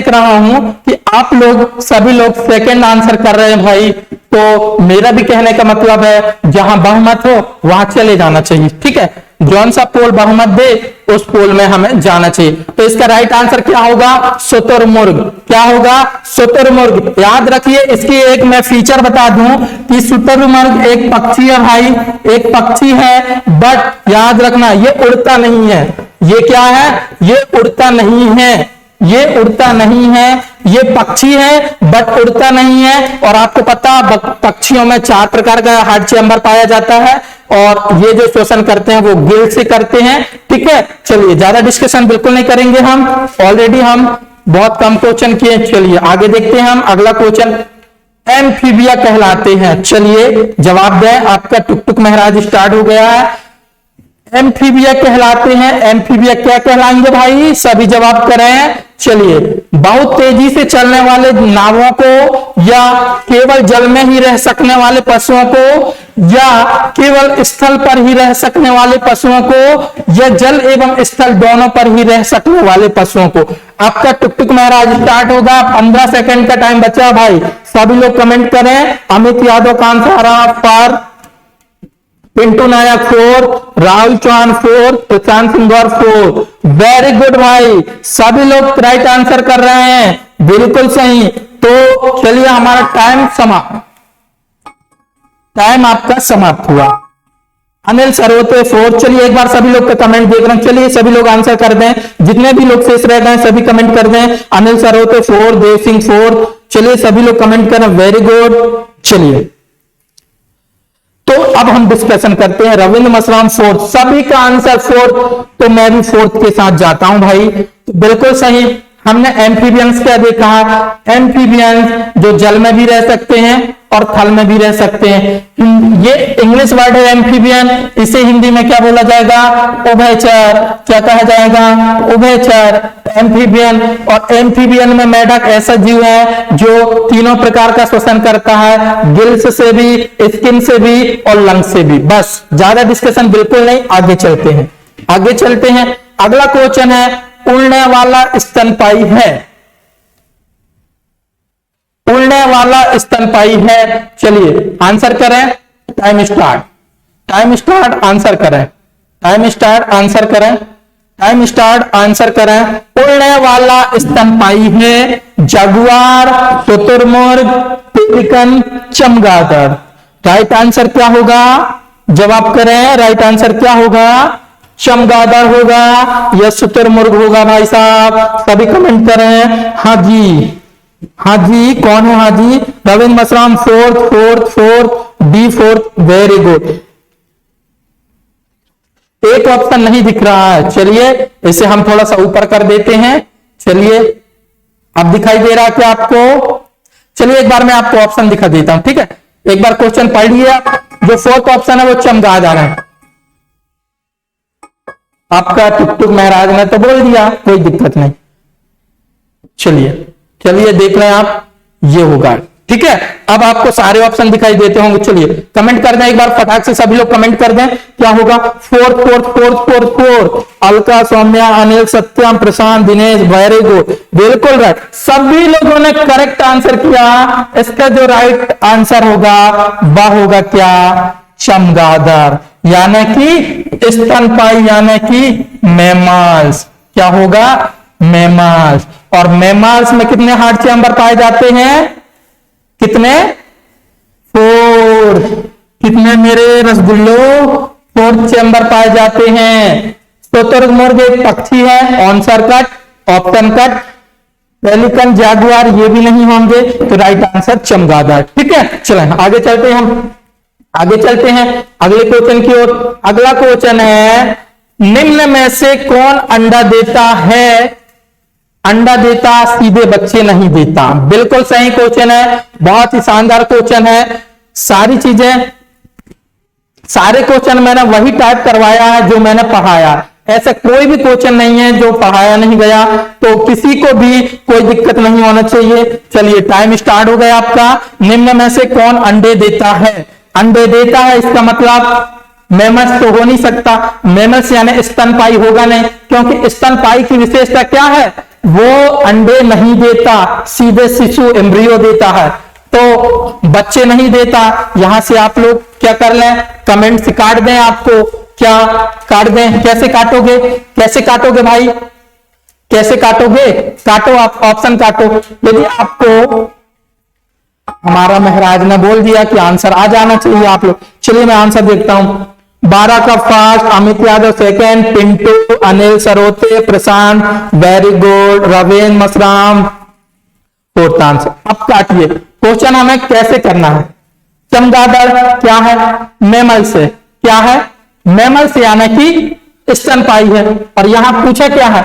रहा हूं कि आप लोग सभी लोग सेकेंड आंसर कर रहे हैं भाई। तो मेरा भी कहने का मतलब है जहां बहुमत हो वहां चले जाना चाहिए, ठीक है। जौन सा पोल बहुमत दे उस पोल में हमें जाना चाहिए। तो इसका राइट आंसर क्या होगा? शुतुरमुर्ग। क्या होगा? शुतुरमुर्ग। याद रखिए, इसकी एक मैं फीचर बता दूं कि शुतुरमुर्ग एक पक्षी है भाई, एक पक्षी है, बट याद रखना ये उड़ता नहीं है। ये क्या है? ये उड़ता नहीं है, ये उड़ता नहीं है, ये पक्षी है बट उड़ता नहीं है। और आपको पता पक्षियों में 4 प्रकार का हार्ट चैम्बर पाया जाता है और ये जो श्वसन करते हैं वो गिल से करते हैं। ठीक है, चलिए ज्यादा डिस्कशन बिल्कुल नहीं करेंगे, हम ऑलरेडी हम बहुत कम क्वेश्चन किए। चलिए आगे देखते हैं हम अगला क्वेश्चन। एम्फीबिया कहलाते हैं। चलिए जवाब दें, आपका टुक टुक महाराज स्टार्ट हो गया है। एम्फीबिया कहलाते हैं। एम्फीबिया क्या कहलाएंगे भाई? सभी जवाब करें। चलिए, बहुत तेजी से चलने वाले नावों को, या केवल जल में ही रह सकने वाले पशुओं को, या केवल स्थल पर ही रह सकने वाले पशुओं को, या जल एवं स्थल दोनों पर ही रह सकने वाले पशुओं को। आपका टुक टुक महाराज स्टार्ट होगा। 15 सेकंड का टाइम बचा भाई, सभी लोग कमेंट करें। अमित यादव का आंसर आ रहा पर, पिंटू नायक 4, राहुल चौहान 4, प्रशांत सिंह 4। वेरी गुड भाई, सभी लोग राइट आंसर कर रहे हैं, बिल्कुल सही। तो चलिए हमारा टाइम समाप्त, टाइम आपका समाप्त हुआ। अनिल सरवते 4। चलिए एक बार सभी लोग का कमेंट देख रहे हैं। चलिए सभी लोग आंसर कर दें, जितने भी लोग शेष रह गए सभी कमेंट कर दें। अनिल सरवते 4, देव सिंह 4। चलिए सभी लोग कमेंट करें, वेरी गुड। चलिए तो अब हम डिस्कशन करते हैं। रविंद्र मसराम 4, सभी का आंसर 4, तो मैं भी 4 के साथ जाता हूं भाई। तो बिल्कुल सही। हमने एम्फीबियंस क्या देखा? एम्फीबियंस जो जल में भी रह सकते हैं और थल में भी रह सकते हैं। ये इंग्लिश वर्ड है एम्फीबियन, इसे हिंदी में क्या बोला जाएगा? उभयचर। क्या कहा जाएगा? उभयचर, एम्फीबियन। और एम्फीबियन में मेढक ऐसा जीव है जो तीनों प्रकार का श्वसन करता है, गिल्स से भी, स्किन से भी और लंग्स से भी। बस ज्यादा डिस्कशन बिल्कुल नहीं, आगे चलते हैं। आगे चलते हैं, अगला क्वेश्चन है, उड़ने वाला स्तनपायी है। उड़ने वाला स्तनपायी है। चलिए आंसर करें, time start. Time start, answer करें। टाइम स्टार्ट, आंसर करें। टाइम स्टार्ट, आंसर करें। उड़ने वाला स्तनपायी है जगुआर, शुतुरमुर्ग, पेलिकन, चमगादड़। राइट आंसर क्या होगा? जवाब करें, राइट आंसर क्या होगा? चमगादड़ होगा या शुतुरमुर्ग होगा भाई साहब? सभी कमेंट करें। हाँ जी, हाँ जी, कौन है? हाँ जी, Ravindra Masram 4, D 4। Very good. एक ऑप्शन नहीं दिख रहा है। चलिए इसे हम थोड़ा सा ऊपर कर देते हैं। चलिए अब दिखाई दे रहा है क्या आपको? चलिए एक बार मैं आपको ऑप्शन दिखा देता हूं, ठीक है? एक बार क्वेश्चन पढ़ लिया। जो 4th ऑप्शन है वो चमगादड़ है। आपका टुक टुक महाराज ने तो बोल दिया, कोई दिक्कत नहीं। चलिए चलिए देख रहे हैं आप, ये होगा। ठीक है, अब आपको सारे ऑप्शन दिखाई देते होंगे। चलिए कमेंट कर दें एक बार फटाक से, सभी लोग कमेंट कर दें। क्या होगा? 4। अलका, सौम्या, अनिल, सत्यम, प्रशांत, दिनेश, वेरी गुड, बिल्कुल राइट। सभी लोगों ने करेक्ट आंसर किया। इसका जो राइट आंसर होगा वह होगा क्या? चमगादड़, यानी कि स्तनपायी, यानी कि मैमल्स। क्या होगा? मैमल्स। और मैमल्स में कितने हार्ट चैम्बर पाए जाते हैं? कितने? 4। कितने मेरे रसगुल्लो? 4 चैम्बर पाए जाते हैं। शुतुरमुर्ग एक पक्षी है, answer cut, option cut. Pelican, jaguar ये भी नहीं होंगे, तो राइट आंसर चमगादड़। ठीक है, चलें आगे चलते हैं। हम आगे चलते हैं अगले क्वेश्चन की ओर। अगला क्वेश्चन है, निम्न में से कौन अंडा देता है? अंडा देता, सीधे बच्चे नहीं देता। बिल्कुल सही क्वेश्चन है, बहुत ही शानदार क्वेश्चन है। सारी चीजें, सारे क्वेश्चन मैंने वही टाइप करवाया है जो मैंने पढ़ाया। ऐसा कोई भी क्वेश्चन नहीं है जो पढ़ाया नहीं गया, तो किसी को भी कोई दिक्कत नहीं होना चाहिए। चलिए टाइम स्टार्ट हो गया आपका। निम्न में से कौन अंडे देता है? अंडे देता है, इसका मतलब मैमल्स तो हो नहीं सकता। मैमल्स यानी स्तनपायी होगा नहीं, क्योंकि स्तनपायी की विशेषता क्या है? वो अंडे नहीं देता, सीधे शिशु एम्ब्रियो देता है, तो बच्चे नहीं देता। यहां से आप लोग क्या कर लें, कमेंट से काट दें आपको। क्या काट दें? कैसे काटोगे? कैसे काटोगे भाई? कैसे काटोगे? काटो, आप ऑप्शन काटो। यदि आपको हमारा महराज ने बोल दिया कि आंसर आ जाना चाहिए आप लोग। चलिए मैं आंसर देखता हूं। 12 का first, Amit Yadav second, Pintu, Anil Sarote, Prashant, very good, Raveen Masram fourth answer. अब काटिए। क्वेश्चन हमें कैसे करना है? चमगादड़ क्या है? मैमल से। क्या है? मैमल से, यानी कि स्तनपायी है। और यहां पूछा क्या है?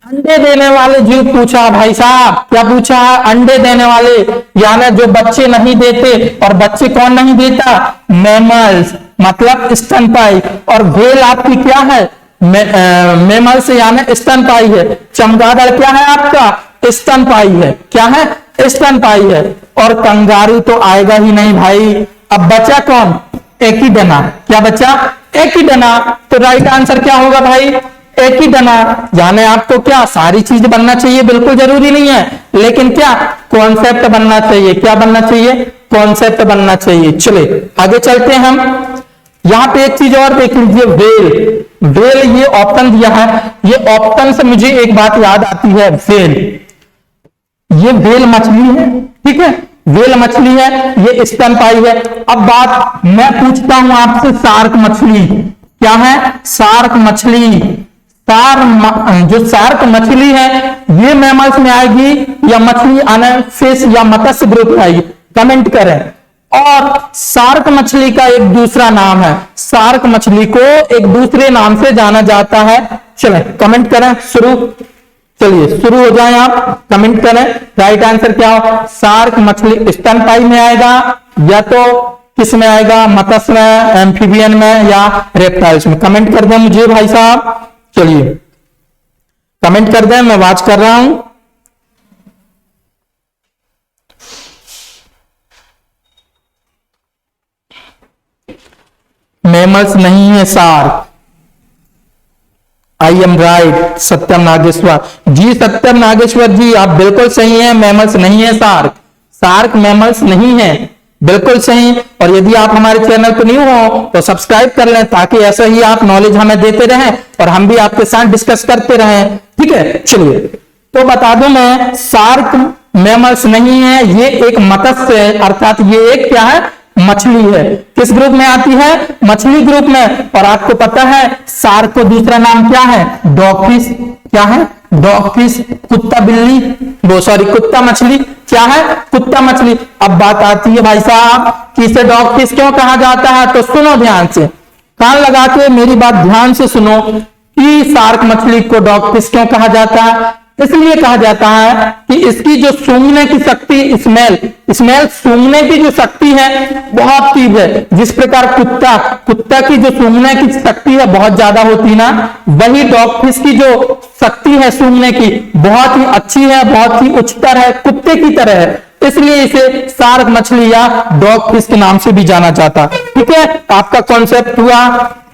अंडे देने वाले जीव पूछा भाई साहब। क्या पूछा? अंडे देने वाले, यानी जो बच्चे नहीं देते। और बच्चे कौन नहीं देता? मैमल्स, मतलब स्तनपायी। और व्हेल आपकी क्या है? मैमल से, यानी स्तनपायी है। चमगादड़ क्या है आपका? स्तनपायी है। क्या है? स्तनपायी है। और कंगारू तो आएगा ही नहीं भाई। अब बचा कौन? एकिडना। क्या बचा? एकिडना। तो राइट आंसर क्या होगा भाई? एकिडना। यानी आपको क्या सारी चीज बनना चाहिए? बिल्कुल जरूरी नहीं है, लेकिन क्या कॉन्सेप्ट बनना चाहिए। क्या बनना चाहिए? कॉन्सेप्ट बनना चाहिए। चलिए आगे चलते हैं हम। यहां पे एक चीज और देख लीजिए, व्हेल। व्हेल ये ऑप्शन दिया है। ये ऑप्शन से मुझे एक बात याद आती है, व्हेल। ये व्हेल मछली है, ठीक है? व्हेल मछली है, ये स्तनपायी है। अब बात मैं पूछता हूं आपसे, शार्क मछली क्या है? शार्क मछली। जो शार्क मछली है, ये मैमल्स में आएगी या मछली आने फिश या मत्स्य ग्रुप में आएगी? कमेंट करें। और शार्क मछली का एक दूसरा नाम है। शार्क मछली को एक दूसरे नाम से जाना जाता है। चलें कमेंट करें। शुरू, चलिए शुरू हो जाएं आप, कमेंट करें। राइट आंसर क्या हो? शार्क मछली स्तनपायी में आएगा, या तो किस में आएगा? मत्स्य में, एम्फीबियन में, या रेप्टाइल्स में? कमेंट कर दें मुझे भाई साहब। चलिए कमेंट कर दें, मैं वाच कर रहा हूं। मैमल्स नहीं है shark. I am right. Satyam Nageshwar ji, Satyam Nageshwar ji आप बिल्कुल सही हैं। मैमल्स नहीं है शार्क। शार्क मैमल्स नहीं है, बिल्कुल सही। और यदि आप हमारे चैनल पर न्यू हो तो सब्सक्राइब कर लें, ताकि ऐसा ही आप नॉलेज हमें देते रहें और हम भी आपके साथ डिस्कस करते रहें। ठीक है, चलिए तो बता दूं मैं, शार्क मैमल्स नहीं है, ये एक मत्स्य है, अर्थात ये एक क्या है? मछली है। किस ग्रुप में आती है? मछली ग्रुप में। और आपको पता है शार्क को दूसरा नाम क्या है? डॉगफिश। क्या है? डॉगफिश। कुत्ता बिल्ली, वो सॉरी कुत्ता मछली। क्या है? कुत्ता मछली। अब बात आती है भाई साहब कि इसे डॉगफिश क्यों कहा जाता है? तो सुनो ध्यान से, कान लगा के मेरी बात ध्यान से सुनो कि शार्क मछली को डॉगफिश क्यों कहा जाता है? इसलिए कहा जाता है कि इसकी जो सूंघने की शक्ति, स्मेल सूंघने की जो शक्ति है बहुत तीव्र है। जिस प्रकार कुत्ता की जो सूंघने की शक्ति है बहुत ज्यादा होती है ना, वही डॉगफिश की जो शक्ति है सूंघने की बहुत ही अच्छी है, बहुत ही उच्चतर है, कुत्ते की तरह है। इसलिए इसे शार्क मछली या डॉगफिश के नाम से भी जाना जाता है। ठीक है, आपका कॉन्सेप्ट हुआ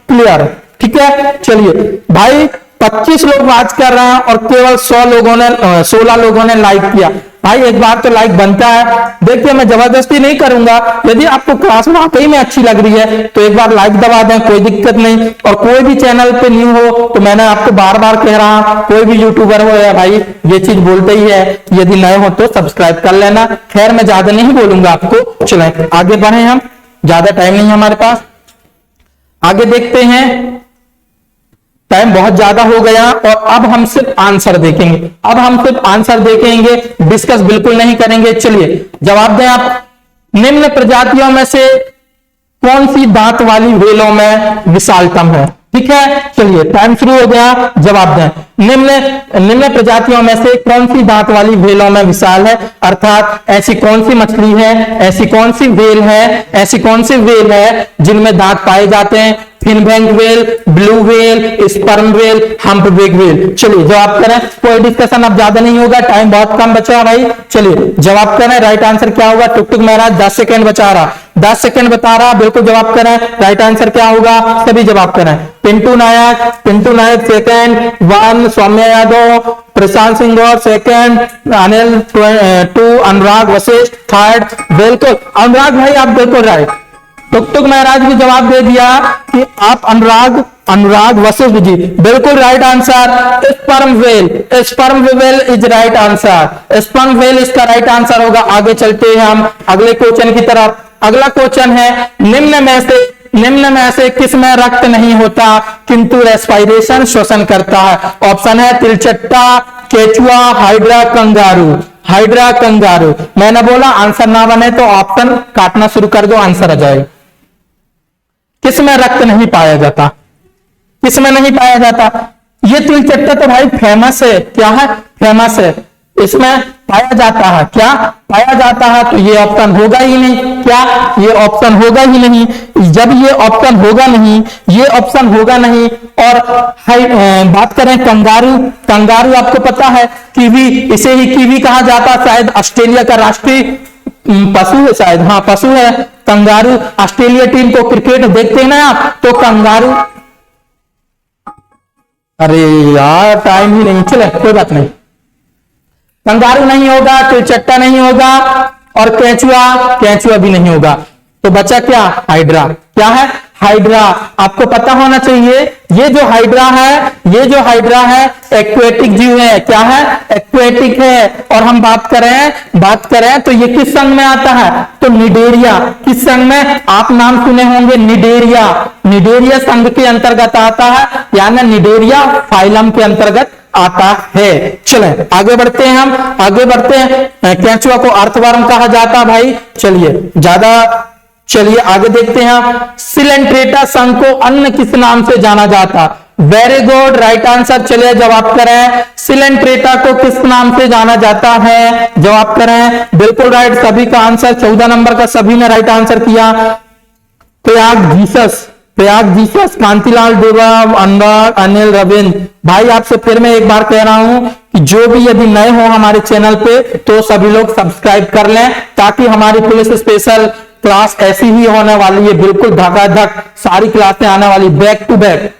क्लियर? ठीक है, चलिए भाई 25 लोग वाच कर रहे हैं और केवल 16 लोगों ने लाइक किया। भाई एक बार तो लाइक बनता है। देखिए मैं जबरदस्ती नहीं करूंगा, यदि आपको क्लास वाकई में अच्छी लग रही है तो एक बार लाइक दबा दें, कोई दिक्कत नहीं। और कोई भी चैनल पे न्यू हो तो मैंने आपको बार बार कह रहा हूं, कोई भी यूट्यूबर हो या भाई ये चीज बोलते ही है, यदि नए हो तो सब्सक्राइब कर लेना। खैर मैं ज्यादा नहीं बोलूंगा आपको, चलें आगे बढ़े, हम ज्यादा टाइम नहीं है हमारे पास। आगे देखते हैं, टाइम बहुत ज्यादा हो गया और अब हम सिर्फ आंसर देखेंगे। अब हम सिर्फ आंसर देखेंगे, डिस्कस बिल्कुल नहीं करेंगे। चलिए जवाब दें आप। निम्न प्रजातियों में से कौन सी दांत वाली व्हेलों में विशालतम है? ठीक है, चलिए टाइम शुरू हो गया, जवाब दें। निम्न प्रजातियों में से कौन सी दांत वाली व्हेलों में विशाल है? अर्थात ऐसी कौन सी मछली है, ऐसी कौन सी व्हेल है, ऐसी कौन सी व्हेल है जिनमें दांत पाए जाते हैं? Finback whale, blue whale, sperm whale, humpback whale. चलिए जवाब करें, कोई डिस्कशन अब ज्यादा नहीं होगा, टाइम बहुत कम बचा है भाई। चलिए जवाब करें, राइट आंसर क्या होगा? टुक टुक महाराज 10 सेकंड बचा रहा, 10 सेकंड बता रहा, बिल्कुल जवाब करें। राइट आंसर क्या होगा? सभी जवाब करें। पिंटू नायक सेकंड, 1 सौम्या यादव, प्रशांत सिंह गौर सेकंड, अनिल 2, अनुराग वशिष्ठ थर्ड। बिल्कुल अनुराग भाई आप बिल्कुल राइट, टुक टुक महाराज भी जवाब दे दिया कि आप अनुराग वशिष्ठ जी, बिल्कुल right answer. Sperm whale is right answer. Sperm whale इसका राइट आंसर होगा। आगे चलते हैं हम अगले क्वेश्चन की तरफ। अगला क्वेश्चन है, निम्न में से किस में रक्त नहीं होता किंतु रेस्पिरेशन श्वसन करता है? ऑप्शन है तिलचट्टा, केचुआ, हाइड्रा, कंगारू। Hydra, kangaroo. मैंने बोला आंसर ना बने तो ऑप्शन काटना शुरू कर दो, आंसर आ जाएगा। किस में रक्त नहीं पाया जाता? किस में नहीं पाया जाता? ये तिलचट्टा तो भाई फेमस है। क्या है? फेमस है। इसमें पाया जाता है। क्या पाया जाता है? तो ये ऑप्शन होगा ही नहीं। क्या ये ऑप्शन होगा ही नहीं? जब ये ऑप्शन होगा नहीं, ये ऑप्शन होगा नहीं। और बात करें कंगारू, कंगारू आपको पता है कीवी, इसे ही कीवी कहा जाता है। शायद ऑस्ट्रेलिया का राष्ट्रीय पशु है, शायद। हाँ, पशु है कंगारू। ऑस्ट्रेलिया टीम को क्रिकेट देखते हैं ना आप, तो कंगारू। अरे यार टाइम ही नहीं, चले कोई बात नहीं। कंगारू नहीं होगा, तिलचट्टा नहीं होगा और केंचुआ भी नहीं होगा। तो बचा क्या? हाइड्रा। क्या है? हाइड्रा। आपको पता होना चाहिए ये जो हाइड्रा है एक्वेटिक जीव है। क्या है? एक्वेटिक है। और हम बात करें तो ये किस संघ में आता है? तो निडेरिया। किस संघ में? आप नाम सुने होंगे, निडेरिया। निडेरिया संघ के अंतर्गत आता है, यानी निडेरिया फाइलम के अंतर्गत आता है। चलें आगे बढ़ते हैं। हम आगे बढ़ते हैं। केंचुआ को अर्थवर्म कहा जाता है भाई। चलिए आगे देखते हैं। सिलेंट्रेटा संघ को अन्य किस नाम से जाना जाता? Very good, right answer. चलिए जवाब करें। सिलेंट्रेटा को किस नाम से जाना जाता है? जवाब करें। बिल्कुल राइट, सभी का आंसर 14 नंबर का सभी ने राइट आंसर किया। प्रयाग जीसस, कांतिलाल देवा, अनुराग, अनिल, रविंद्र। भाई आपसे फिर मैं एक बार कह रहा हूं कि जो भी यदि नए हो हमारे चैनल पे तो सभी लोग सब्सक्राइब कर लें, ताकि हमारी पुलिस स्पेशल क्लास ऐसी ही होने वाली है। बिल्कुल धकाधक सारी क्लासें आने वाली, बैक टू बैक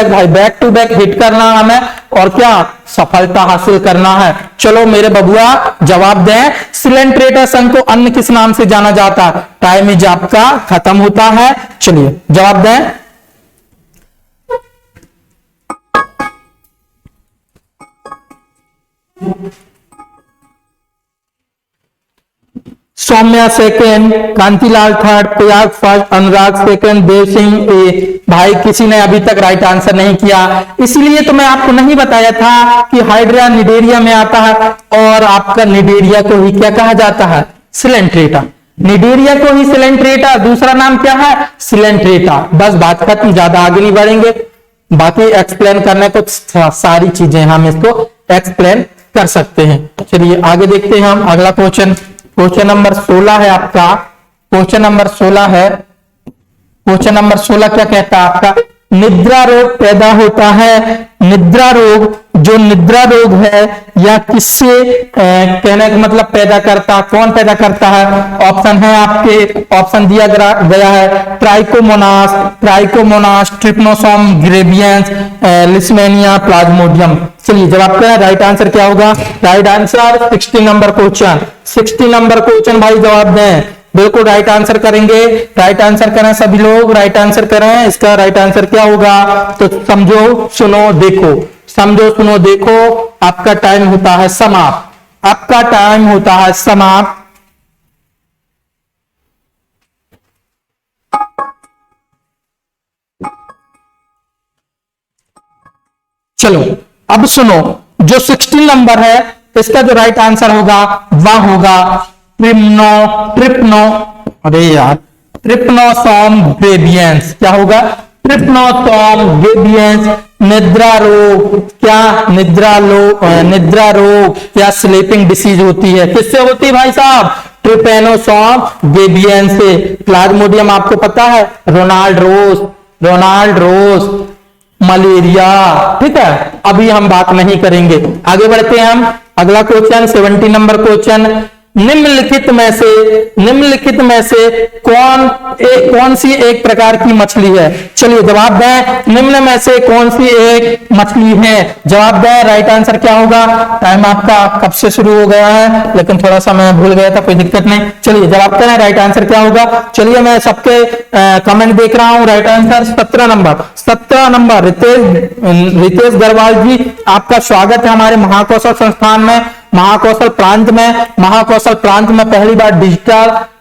भाई, बैक टू बैक हिट करना हमें और क्या सफलता हासिल करना है। चलो मेरे बबुआ जवाब दें। सिलेंट्रेटा संघ को अन्य किस नाम से जाना जाता? टाइम इज आपका खत्म होता है। चलिए जवाब दें। Saumya second, Kantilal third, Prayag first, Anurag second, Dev Singh A. भाई किसी ने अभी तक राइट आंसर नहीं किया, इसलिए तो मैं आपको नहीं बताया था कि हाइड्रा निडेरिया में आता है और आपका निडेरिया को ही क्या कहा जाता है? सिलेंट्रेटा। निडेरिया को ही सिलेंट्रेटा, दूसरा नाम क्या है? सिलेंट्रेटा। बस बात खत्म, ज्यादा आगे नहीं बढ़ेंगे। बाकी एक्सप्लेन करने को सारी चीजें हम इसको एक्सप्लेन कर सकते हैं। चलिए आगे देखते हैं हम अगला क्वेश्चन नंबर 16 है आपका। क्वेश्चन नंबर 16 है। क्वेश्चन नंबर 16 क्या कहता है आपका? निद्रा रोग पैदा होता है। निद्रा रोग, जो निद्रा रोग है या किससे कहने का मतलब पैदा करता, कौन पैदा करता है? ऑप्शन है आपके, ऑप्शन दिया गया है ट्राइकोमोनास, ट्रिपनोसोम ग्रेवियंस, लिस्मेनिया, प्लाज्मोडियम। चलिए जवाब क्या है? राइट आंसर क्या होगा? Right answer 60 number question. 60 number question भाई जवाब दें। बिल्कुल राइट आंसर करेंगे। राइट आंसर करें सभी लोग, राइट आंसर करें। इसका राइट आंसर क्या होगा? तो समझो सुनो देखो, समझो सुनो देखो। आपका टाइम होता है समाप्त। आपका टाइम होता है समाप्त। चलो अब सुनो, जो 16 नंबर है इसका जो राइट आंसर होगा वह होगा ट्रिपनोसोम ग्रेवियंस। क्या होगा? ट्रिपनोसोम ग्रेवियंस। निद्रा रोग, क्या निद्रा रोग या स्लीपिंग डिसीज होती है, किससे होती है भाई साहब? ट्रिपनोसोम ग्रेवियंस से। प्लाज्मोडियम आपको पता है, रोनाल्ड रोज मलेरिया। ठीक है, अभी हम बात नहीं करेंगे, आगे बढ़ते हैं हम। अगला क्वेश्चन 70 नंबर क्वेश्चन। निम्नलिखित में से कौन सी एक प्रकार की मछली है? चलिए जवाब दें, निम्न में से कौन सी एक मछली है? जवाब दें, राइट आंसर क्या होगा? टाइम आपका कब से शुरू हो गया है, लेकिन थोड़ा सा मैं भूल गया था, कोई दिक्कत नहीं। चलिए जवाब करें, राइट आंसर क्या होगा? चलिए मैं सबके कमेंट देख रहा हूं। Right answer 17 number Ritesh Garhwal जी, आपका स्वागत है हमारे महाकौशल संस्थान में, महाकौशल प्रांत में पहली बार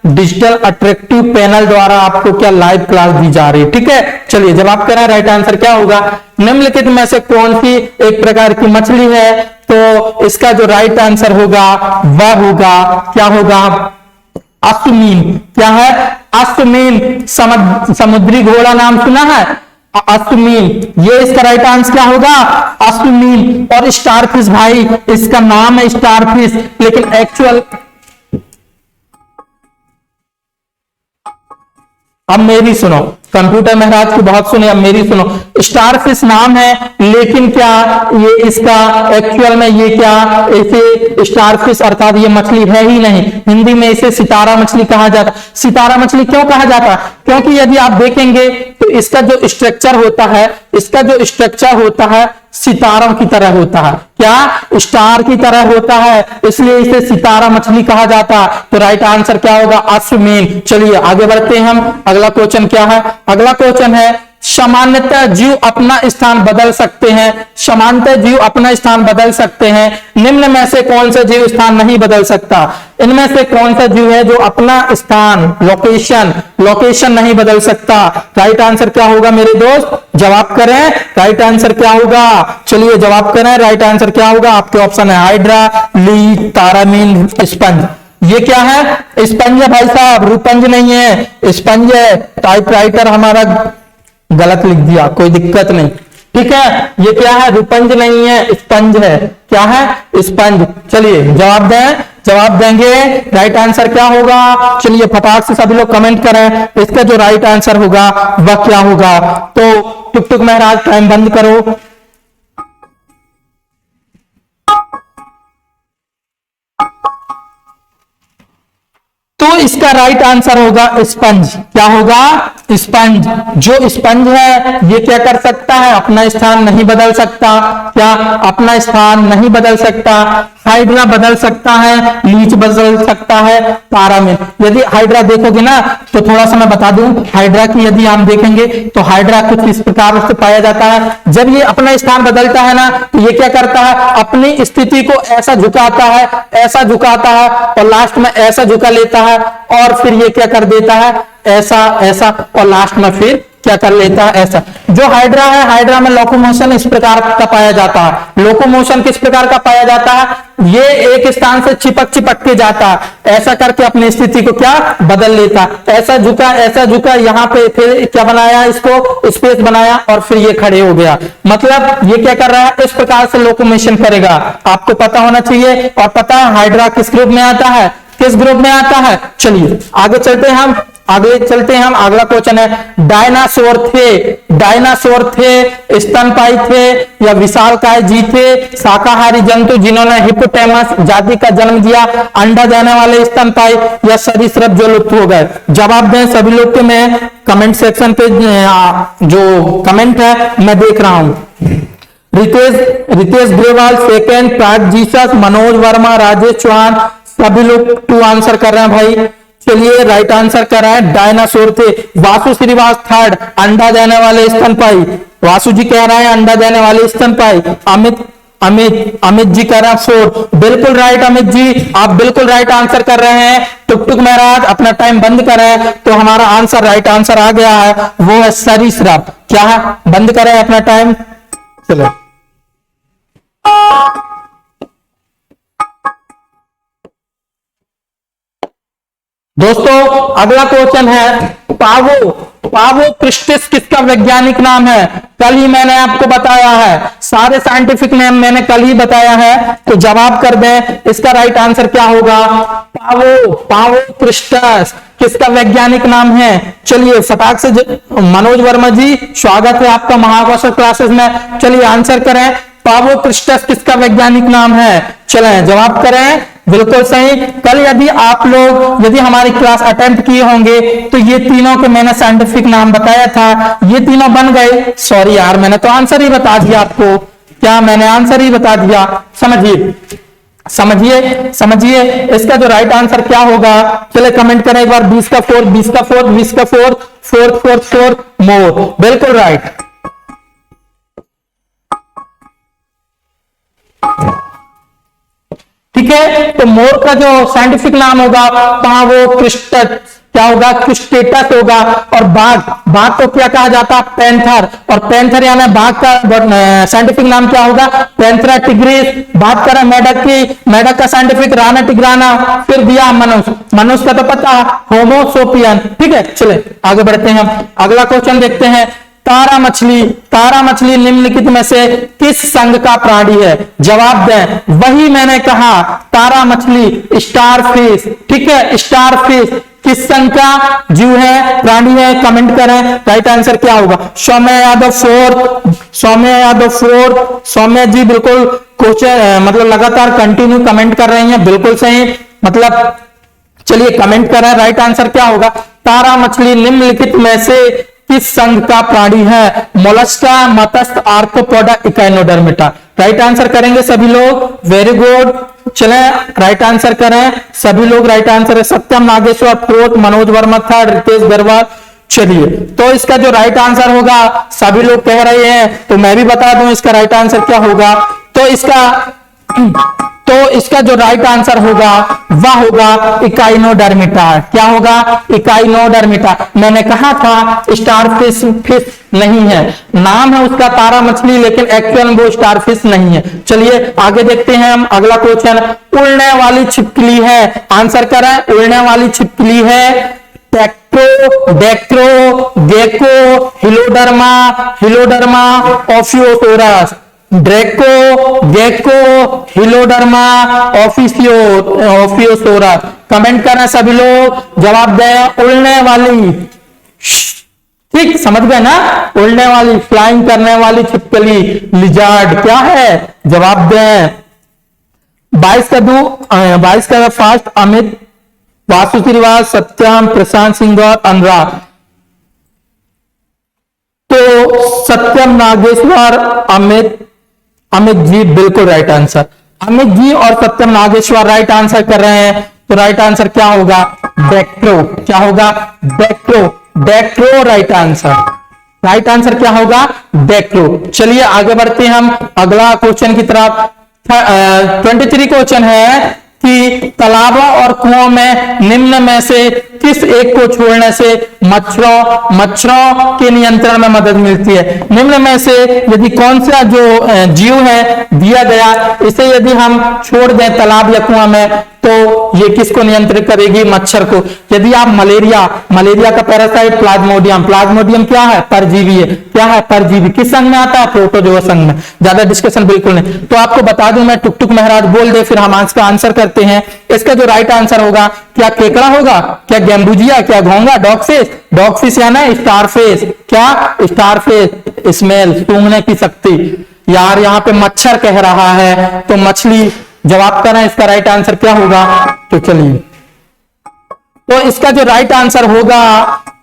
डिजिटल अट्रैक्टिव पैनल द्वारा आपको क्या लाइव क्लास दी जा रही है। ठीक है, चलिए जवाब करें, राइट आंसर क्या होगा? निम्नलिखित में से कौन सी एक प्रकार की मछली है? तो इसका जो राइट आंसर होगा वह होगा, क्या होगा? अश्मीन। क्या है? अश्मीन। समुद्री घोड़ा नाम सुना है? अश्मीन, ये इसका राइट आंसर क्या होगा? अश्मीन। और स्टारफिश भाई, इसका नाम है स्टारफिश, लेकिन एक्चुअल, अब मेरी सुनो, कंप्यूटर महाराज की बहुत सुने, अब मेरी सुनो। स्टारफिश नाम है, लेकिन क्या ये इसका एक्चुअल में ये क्या, इसे स्टारफिश अर्थात ये मछली है ही नहीं। हिंदी में इसे सितारा मछली कहा जाता। सितारा मछली क्यों कहा जाता? क्योंकि यदि आप देखेंगे तो इसका जो स्ट्रक्चर होता है सितारों की तरह होता है। क्या? स्टार की तरह होता है, इसलिए इसे सितारा मछली कहा जाता है। तो राइट आंसर क्या होगा? अश्मीन। चलिए आगे बढ़ते हैं हम। अगला क्वेश्चन क्या है? अगला क्वेश्चन है, सामान्यतः जीव अपना स्थान बदल सकते हैं, निम्न में से कौन सा जीव स्थान नहीं बदल सकता? इनमें से कौन सा जीव है जो अपना स्थान, लोकेशन नहीं बदल सकता? राइट आंसर क्या होगा मेरे दोस्त? जवाब करें, राइट आंसर क्या होगा? चलिए जवाब करें, राइट आंसर क्या होगा? आपके ऑप्शन है हाइड्रा, ली, तारामीन, स्पंज। ये क्या है? स्पंज है भाई साहब, रुपंज नहीं है, स्पंज है। टाइपराइटर हमारा गलत लिख दिया, कोई दिक्कत नहीं, ठीक है। ये क्या है? रुपंज नहीं है, स्पंज है। क्या है? स्पंज। चलिए जवाब देंगे, राइट आंसर क्या होगा? चलिए फटाक से सभी लोग कमेंट करें, इसका जो राइट आंसर होगा वह क्या होगा? तो टुक टुक महाराज टाइम बंद करो। तो इसका राइट आंसर होगा स्पंज। क्या होगा? स्पंज। जो स्पंज है ये क्या कर सकता है? अपना स्थान नहीं बदल सकता। क्या? अपना स्थान नहीं बदल सकता। हाइड्रा बदल सकता है, लीच बदल सकता है, तारामीन। यदि हाइड्रा देखोगे ना तो थोड़ा सा मैं बता दूं, हाइड्रा की यदि हम देखेंगे तो हाइड्रा कुछ इस प्रकार से पाया जाता है। जब ये अपना स्थान बदलता है ना तो ये क्या करता है? अपनी स्थिति को ऐसा झुकाता है और लास्ट में ऐसा झुका लेता है और फिर ये क्या कर देता है? ऐसा और लास्ट में फिर क्या कर लेता है? ऐसा। जो हाइड्रा है, हाइड्रा में लोकोमोशन इस प्रकार का पाया जाता है। लोकोमोशन किस प्रकार का पाया जाता है? ये एक स्थान से चिपक के जाता है, ऐसा करके अपनी स्थिति को क्या बदल लेता, ऐसा झुका, यहाँ पे फिर क्या बनाया? इसको स्पेस बनाया और फिर ये खड़े हो गया। मतलब ये क्या कर रहा है? इस प्रकार से लोकोमोशन करेगा। आपको पता होना चाहिए। और पता है हाइड्रा किस ग्रुप में आता है? किस ग्रुप में आता है? चलिए आगे चलते हैं हम। अगला क्वेश्चन है, डायनासोर थे, स्तनपायी थे या विशालकाय जीव थे, शाकाहारी जंतु जिन्होंने हिप्पोपोटामस जाति का जन्म दिया, अंडा देने वाले स्तनपायी या सरीसृप जो लुप्त हो गए? जवाब दें सभी लोग के। मैं कमेंट सेक्शन पे जो कमेंट है मैं देख रहा हूं। रितेश ग्रेवाल सेकेंड, प्राग जीसस, मनोज वर्मा, राजेश चौहान, सभी लोग 2 आंसर कर रहे हैं भाई। चलिए राइट आंसर कर रहा है डायनासोर थे। वासु श्रीवास थर्ड, अंडा देने वाले स्तनपायी। वासु जी कह रहे हैं अंडा देने वाले स्तनपायी। अमित जी कह रहे हैं 4। बिल्कुल राइट अमित जी, आप बिल्कुल राइट आंसर कर रहे हैं। टुक टुक महाराज अपना टाइम बंद करें तो हमारा आंसर राइट आंसर आ गया है, वो है सरीसृप। क्या है? बंद करें अपना टाइम। चलो दोस्तों अगला क्वेश्चन है, पावो क्रिस्टिस किसका वैज्ञानिक नाम है? कल ही मैंने आपको बताया है, सारे साइंटिफिक नेम मैंने कल ही बताया है, तो जवाब कर दें इसका राइट आंसर क्या होगा? पावो क्रिस्टिस किसका वैज्ञानिक नाम है? चलिए फटाक से मनोज वर्मा जी स्वागत है आपका महाकौशल क्लासेस में। चलिए आंसर करें, पावो क्रिस्टिस किसका वैज्ञानिक नाम है? चलें जवाब करें, बिल्कुल सही। कल यदि आप लोग यदि हमारी क्लास अटेम्प्ट किए होंगे तो ये तीनों के मैंने साइंटिफिक नाम बताया था, ये तीनों बन गए। सॉरी यार, मैंने तो आंसर ही बता दिया आपको। क्या मैंने आंसर ही बता दिया? समझिए समझिए समझिए, इसका जो राइट आंसर क्या होगा, चले कमेंट करें एक बार। 20 का 4, 20 का 4, 20 का 4, 4 4 4 मोर, बिल्कुल राइट। ठीक है, तो मोर का जो साइंटिफिक नाम होगा पावो क्रिस्टस, क्या होगा? क्रिस्टेटस होगा। और बाघ, बाघ को क्या कहा जाता है? पैंथर। और पैंथर यानी बाघ का साइंटिफिक नाम क्या होगा? Panthera tigris. बात करें मेढक की, मेढक का साइंटिफिक राना टिग्राना। फिर दिया मनुष्य, मनुष्य का तो पता, होमो सोपियन। ठीक है, चले आगे बढ़ते हैं हम। अगला क्वेश्चन देखते हैं। तारा मछली, तारा मछली निम्नलिखित में से किस संघ का प्राणी है? जवाब दें। वही मैंने कहा, तारा मछली स्टारफिश। ठीक है, स्टारफिश किस संघ का जीव है, प्राणी है? कमेंट करें राइट आंसर क्या होगा। सौम्य यादव 4, सौम्य यादव 4, सौम्य जी बिल्कुल क्वेश्चन मतलब लगातार कंटिन्यू कमेंट कर रहे हैं, बिल्कुल सही। मतलब चलिए कमेंट करें राइट आंसर क्या होगा। तारा मछली निम्नलिखित में से किस संघ का प्राणी है? मोलस्का, मत्स्य, आर्थ्रोपोडा, इकाइनोडर्मिटा। राइट आंसर करेंगे सभी लोग, वेरी गुड। चले राइट आंसर करें सभी लोग, राइट आंसर है सत्यम नागेश्वर 4, मनोज वर्मा 3, रितेश गरवाल। चलिए, तो इसका जो राइट आंसर होगा, सभी लोग कह रहे हैं तो मैं भी बता दूं इसका राइट आंसर क्या होगा। तो इसका जो राइट आंसर होगा वह होगा इकाइनोडर्मिटा। क्या होगा? इकाइनोडर्मिटा। मैंने कहा था स्टारफिश फिश नहीं है, नाम है उसका तारा मछली, लेकिन एक्चुअल में वो स्टारफिश नहीं है। चलिए आगे देखते हैं हम अगला क्वेश्चन। उड़ने वाली छिपकली है, आंसर करें। उड़ने वाली छिपकली है टेक्टो, डेक्ट्रो, gecko, Heloderma, Heloderma, Ophiosaurus. Draco, gecko, Heloderma, Ophiosaurus. Comment करना सभी लोग, जवाब दें। उड़ने वाली, ठीक समझ गए ना? उड़ने वाली, फ्लाइंग करने वाली छिपकली लिजार्ड क्या है? जवाब दें। 22 का फास्ट अमित, वासु श्रीवास, सत्यम, प्रशांत सिंह और अनुराग। तो सत्यम नागेश्वर, अमित जी बिल्कुल राइट आंसर। अमित जी और सत्यम नागेश्वर राइट आंसर कर रहे हैं, तो राइट आंसर क्या होगा? डेक्ट्रो। क्या होगा? डेक्ट्रो, डेक्ट्रो राइट आंसर। राइट आंसर क्या होगा? डेक्ट्रो। चलिए आगे बढ़ते हैं हम अगला क्वेश्चन की तरफ। 23 क्वेश्चन है कि तालाबों और कुओं में निम्न में से किस एक को छोड़ने से मच्छरों के नियंत्रण में मदद मिलती है? निम्न में से यदि कौन सा जो जीव है दिया गया, इसे यदि हम छोड़ दें तालाब या कुआं में, तो ये किसको नियंत्रित करेगी? मच्छर को। यदि आप मलेरिया का पैरासाइट प्लाज्मोडियम, प्लाज्मोडियम क्या है? परजीवी है। क्या है? परजीवी। किस संघ में आता है? प्रोटोजोआ संघ में। ज्यादा डिस्कशन बिल्कुल नहीं। तो आपको बता दूं मैं, टुक टुक महाराज बोल दे, फिर हम इसका आंसर करते हैं। इसका जो राइट आंसर होगा, क्या केकड़ा होगा, क्या गैम्बुजिया, क्या घोंगा, डॉगफिश। डॉगफिश या ना स्टारफिश। क्या? स्टारफिश। स्मेल, सूंघने की शक्ति। यार यहाँ पे मच्छर कह रहा है तो मछली। जवाब करें इसका राइट आंसर क्या होगा। तो चलिए, तो इसका जो राइट आंसर होगा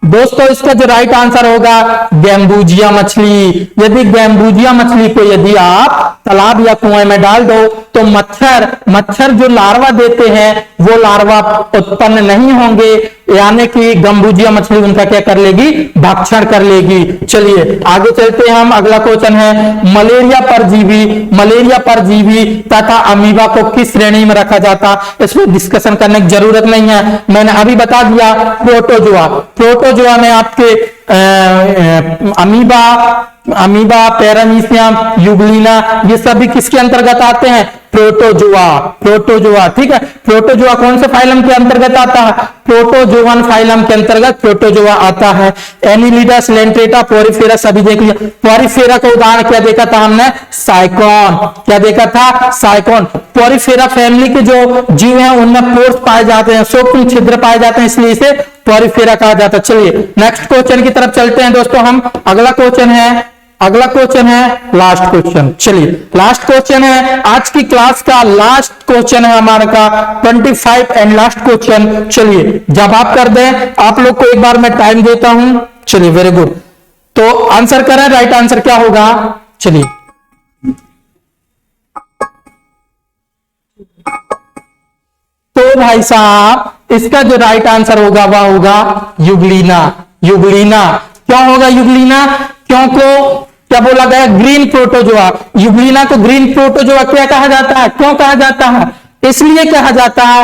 दोस्तों, इसका जो राइट आंसर होगा गैम्बुजिया मछली। यदि गैम्बुजिया मछली को यदि आप तालाब या कुएं में डाल दो तो मच्छर जो लार्वा देते हैं वो लार्वा उत्पन्न नहीं होंगे, यानी कि गैम्बुजिया मछली उनका क्या कर लेगी? भक्षण कर लेगी। चलिए आगे चलते हैं हम। अगला क्वेश्चन है मलेरिया परजीवी तथा अमीबा को किस श्रेणी में रखा जाता? इसमें डिस्कशन करने की जरूरत नहीं है, मैंने अभी बता दिया। प्रोटोजोआ में आपके अमीबा, पैरामीशियम, यूग्लिना, ये सभी किसके अंतर्गत आते हैं? प्रोटोजोआ। ठीक है, प्रोटोजोआ कौन से फाइलम के अंतर्गत आता है? प्रोटोजोवन फाइलम के अंतर्गत प्रोटोजोआ आता है। एनिलिडस, लेंट्रेटा, पोरिफेरा सभी देख लिया। पोरिफेरा का उदाहरण क्या देखा था हमने? साइकॉन। क्या देखा था? साइकॉन। पोरिफेरा फैमिली के जो जीव हैं उनमें पोर्स पाए जाते हैं, सूक्ष्म छिद्र पाए जाते हैं, इसलिए इसे पोरिफेरा कहा जाता है। चलिए नेक्स्ट क्वेश्चन की तरफ चलते हैं दोस्तों हम। अगला क्वेश्चन है अगला क्वेश्चन है लास्ट क्वेश्चन। चलिए लास्ट क्वेश्चन है आज की क्लास का, लास्ट क्वेश्चन है हमारे का 25 एंड लास्ट क्वेश्चन। चलिए जवाब कर दें, आप लोग को एक बार मैं टाइम देता हूं। चलिए वेरी गुड, तो आंसर करें, राइट आंसर क्या होगा। चलिए तो भाई साहब इसका जो राइट आंसर होगा वह होगा युगलीना। युगलीना क्यों होगा युगलीना, क्योंकि क्या बोला गया, ग्रीन प्रोटोजोआ। युगलीना को ग्रीन प्रोटोजोआ क्या कहा जाता है, क्यों कहा जाता है, इसलिए कहा जाता है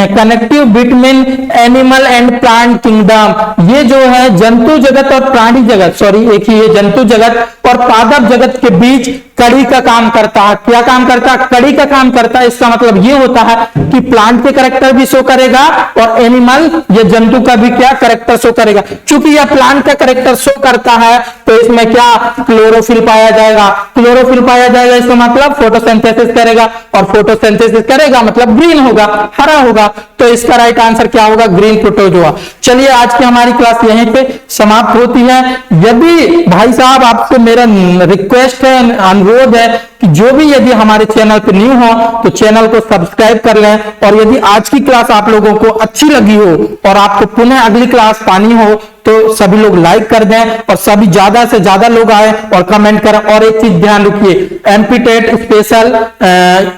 connective between animal and plant kingdom. ये जो है जंतु जगत और प्राणी जगत, सॉरी एक ही है, जंतु जगत और पादप जगत के बीच कड़ी का काम करता है। क्या काम करता है, कड़ी का काम करता है। इसका मतलब ये होता है कि प्लांट के कैरेक्टर भी शो करेगा और एनिमल ये जंतु का भी क्या कैरेक्टर शो करेगा। चूंकि यह प्लांट का कैरेक्टर शो करता है तो इसमें क्या क्लोरोफिल पाया जाएगा। क्लोरोफिल पाया जाएगा इसका मतलब फोटोसिंथेसिस करेगा, और फोटोसिंथेसिस करेगा मतलब ग्रीन होगा, हरा होगा। तो इसका राइट आंसर क्या होगा, ग्रीन प्रोटोजोआ। चलिए आज की हमारी क्लास यहीं पे समाप्त होती है। यदि भाई साहब आपसे मेरा रिक्वेस्ट है, अनुरोध है कि जो भी यदि हमारे चैनल पे न्यू हो तो चैनल को सब्सक्राइब कर लें, और यदि आज की क्लास आप लोगों को अच्छी लगी हो और आपको पुनः अगली क्लास पानी हो तो सभी लोग लाइक कर दें और सभी ज्यादा से ज्यादा लोग आए और कमेंट करें। और एक चीज ध्यान रखिए, एमपी टेट स्पेशल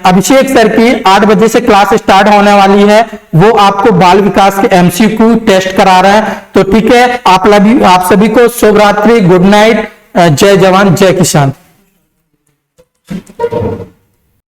अभिषेक सर की 8 बजे से क्लास स्टार्ट होने वाली है, वो आपको बाल विकास के एमसीक्यू टेस्ट करा रहे हैं। तो ठीक है, आप सभी को शुभ रात्रि, गुड नाइट, जय जवान जय किसान।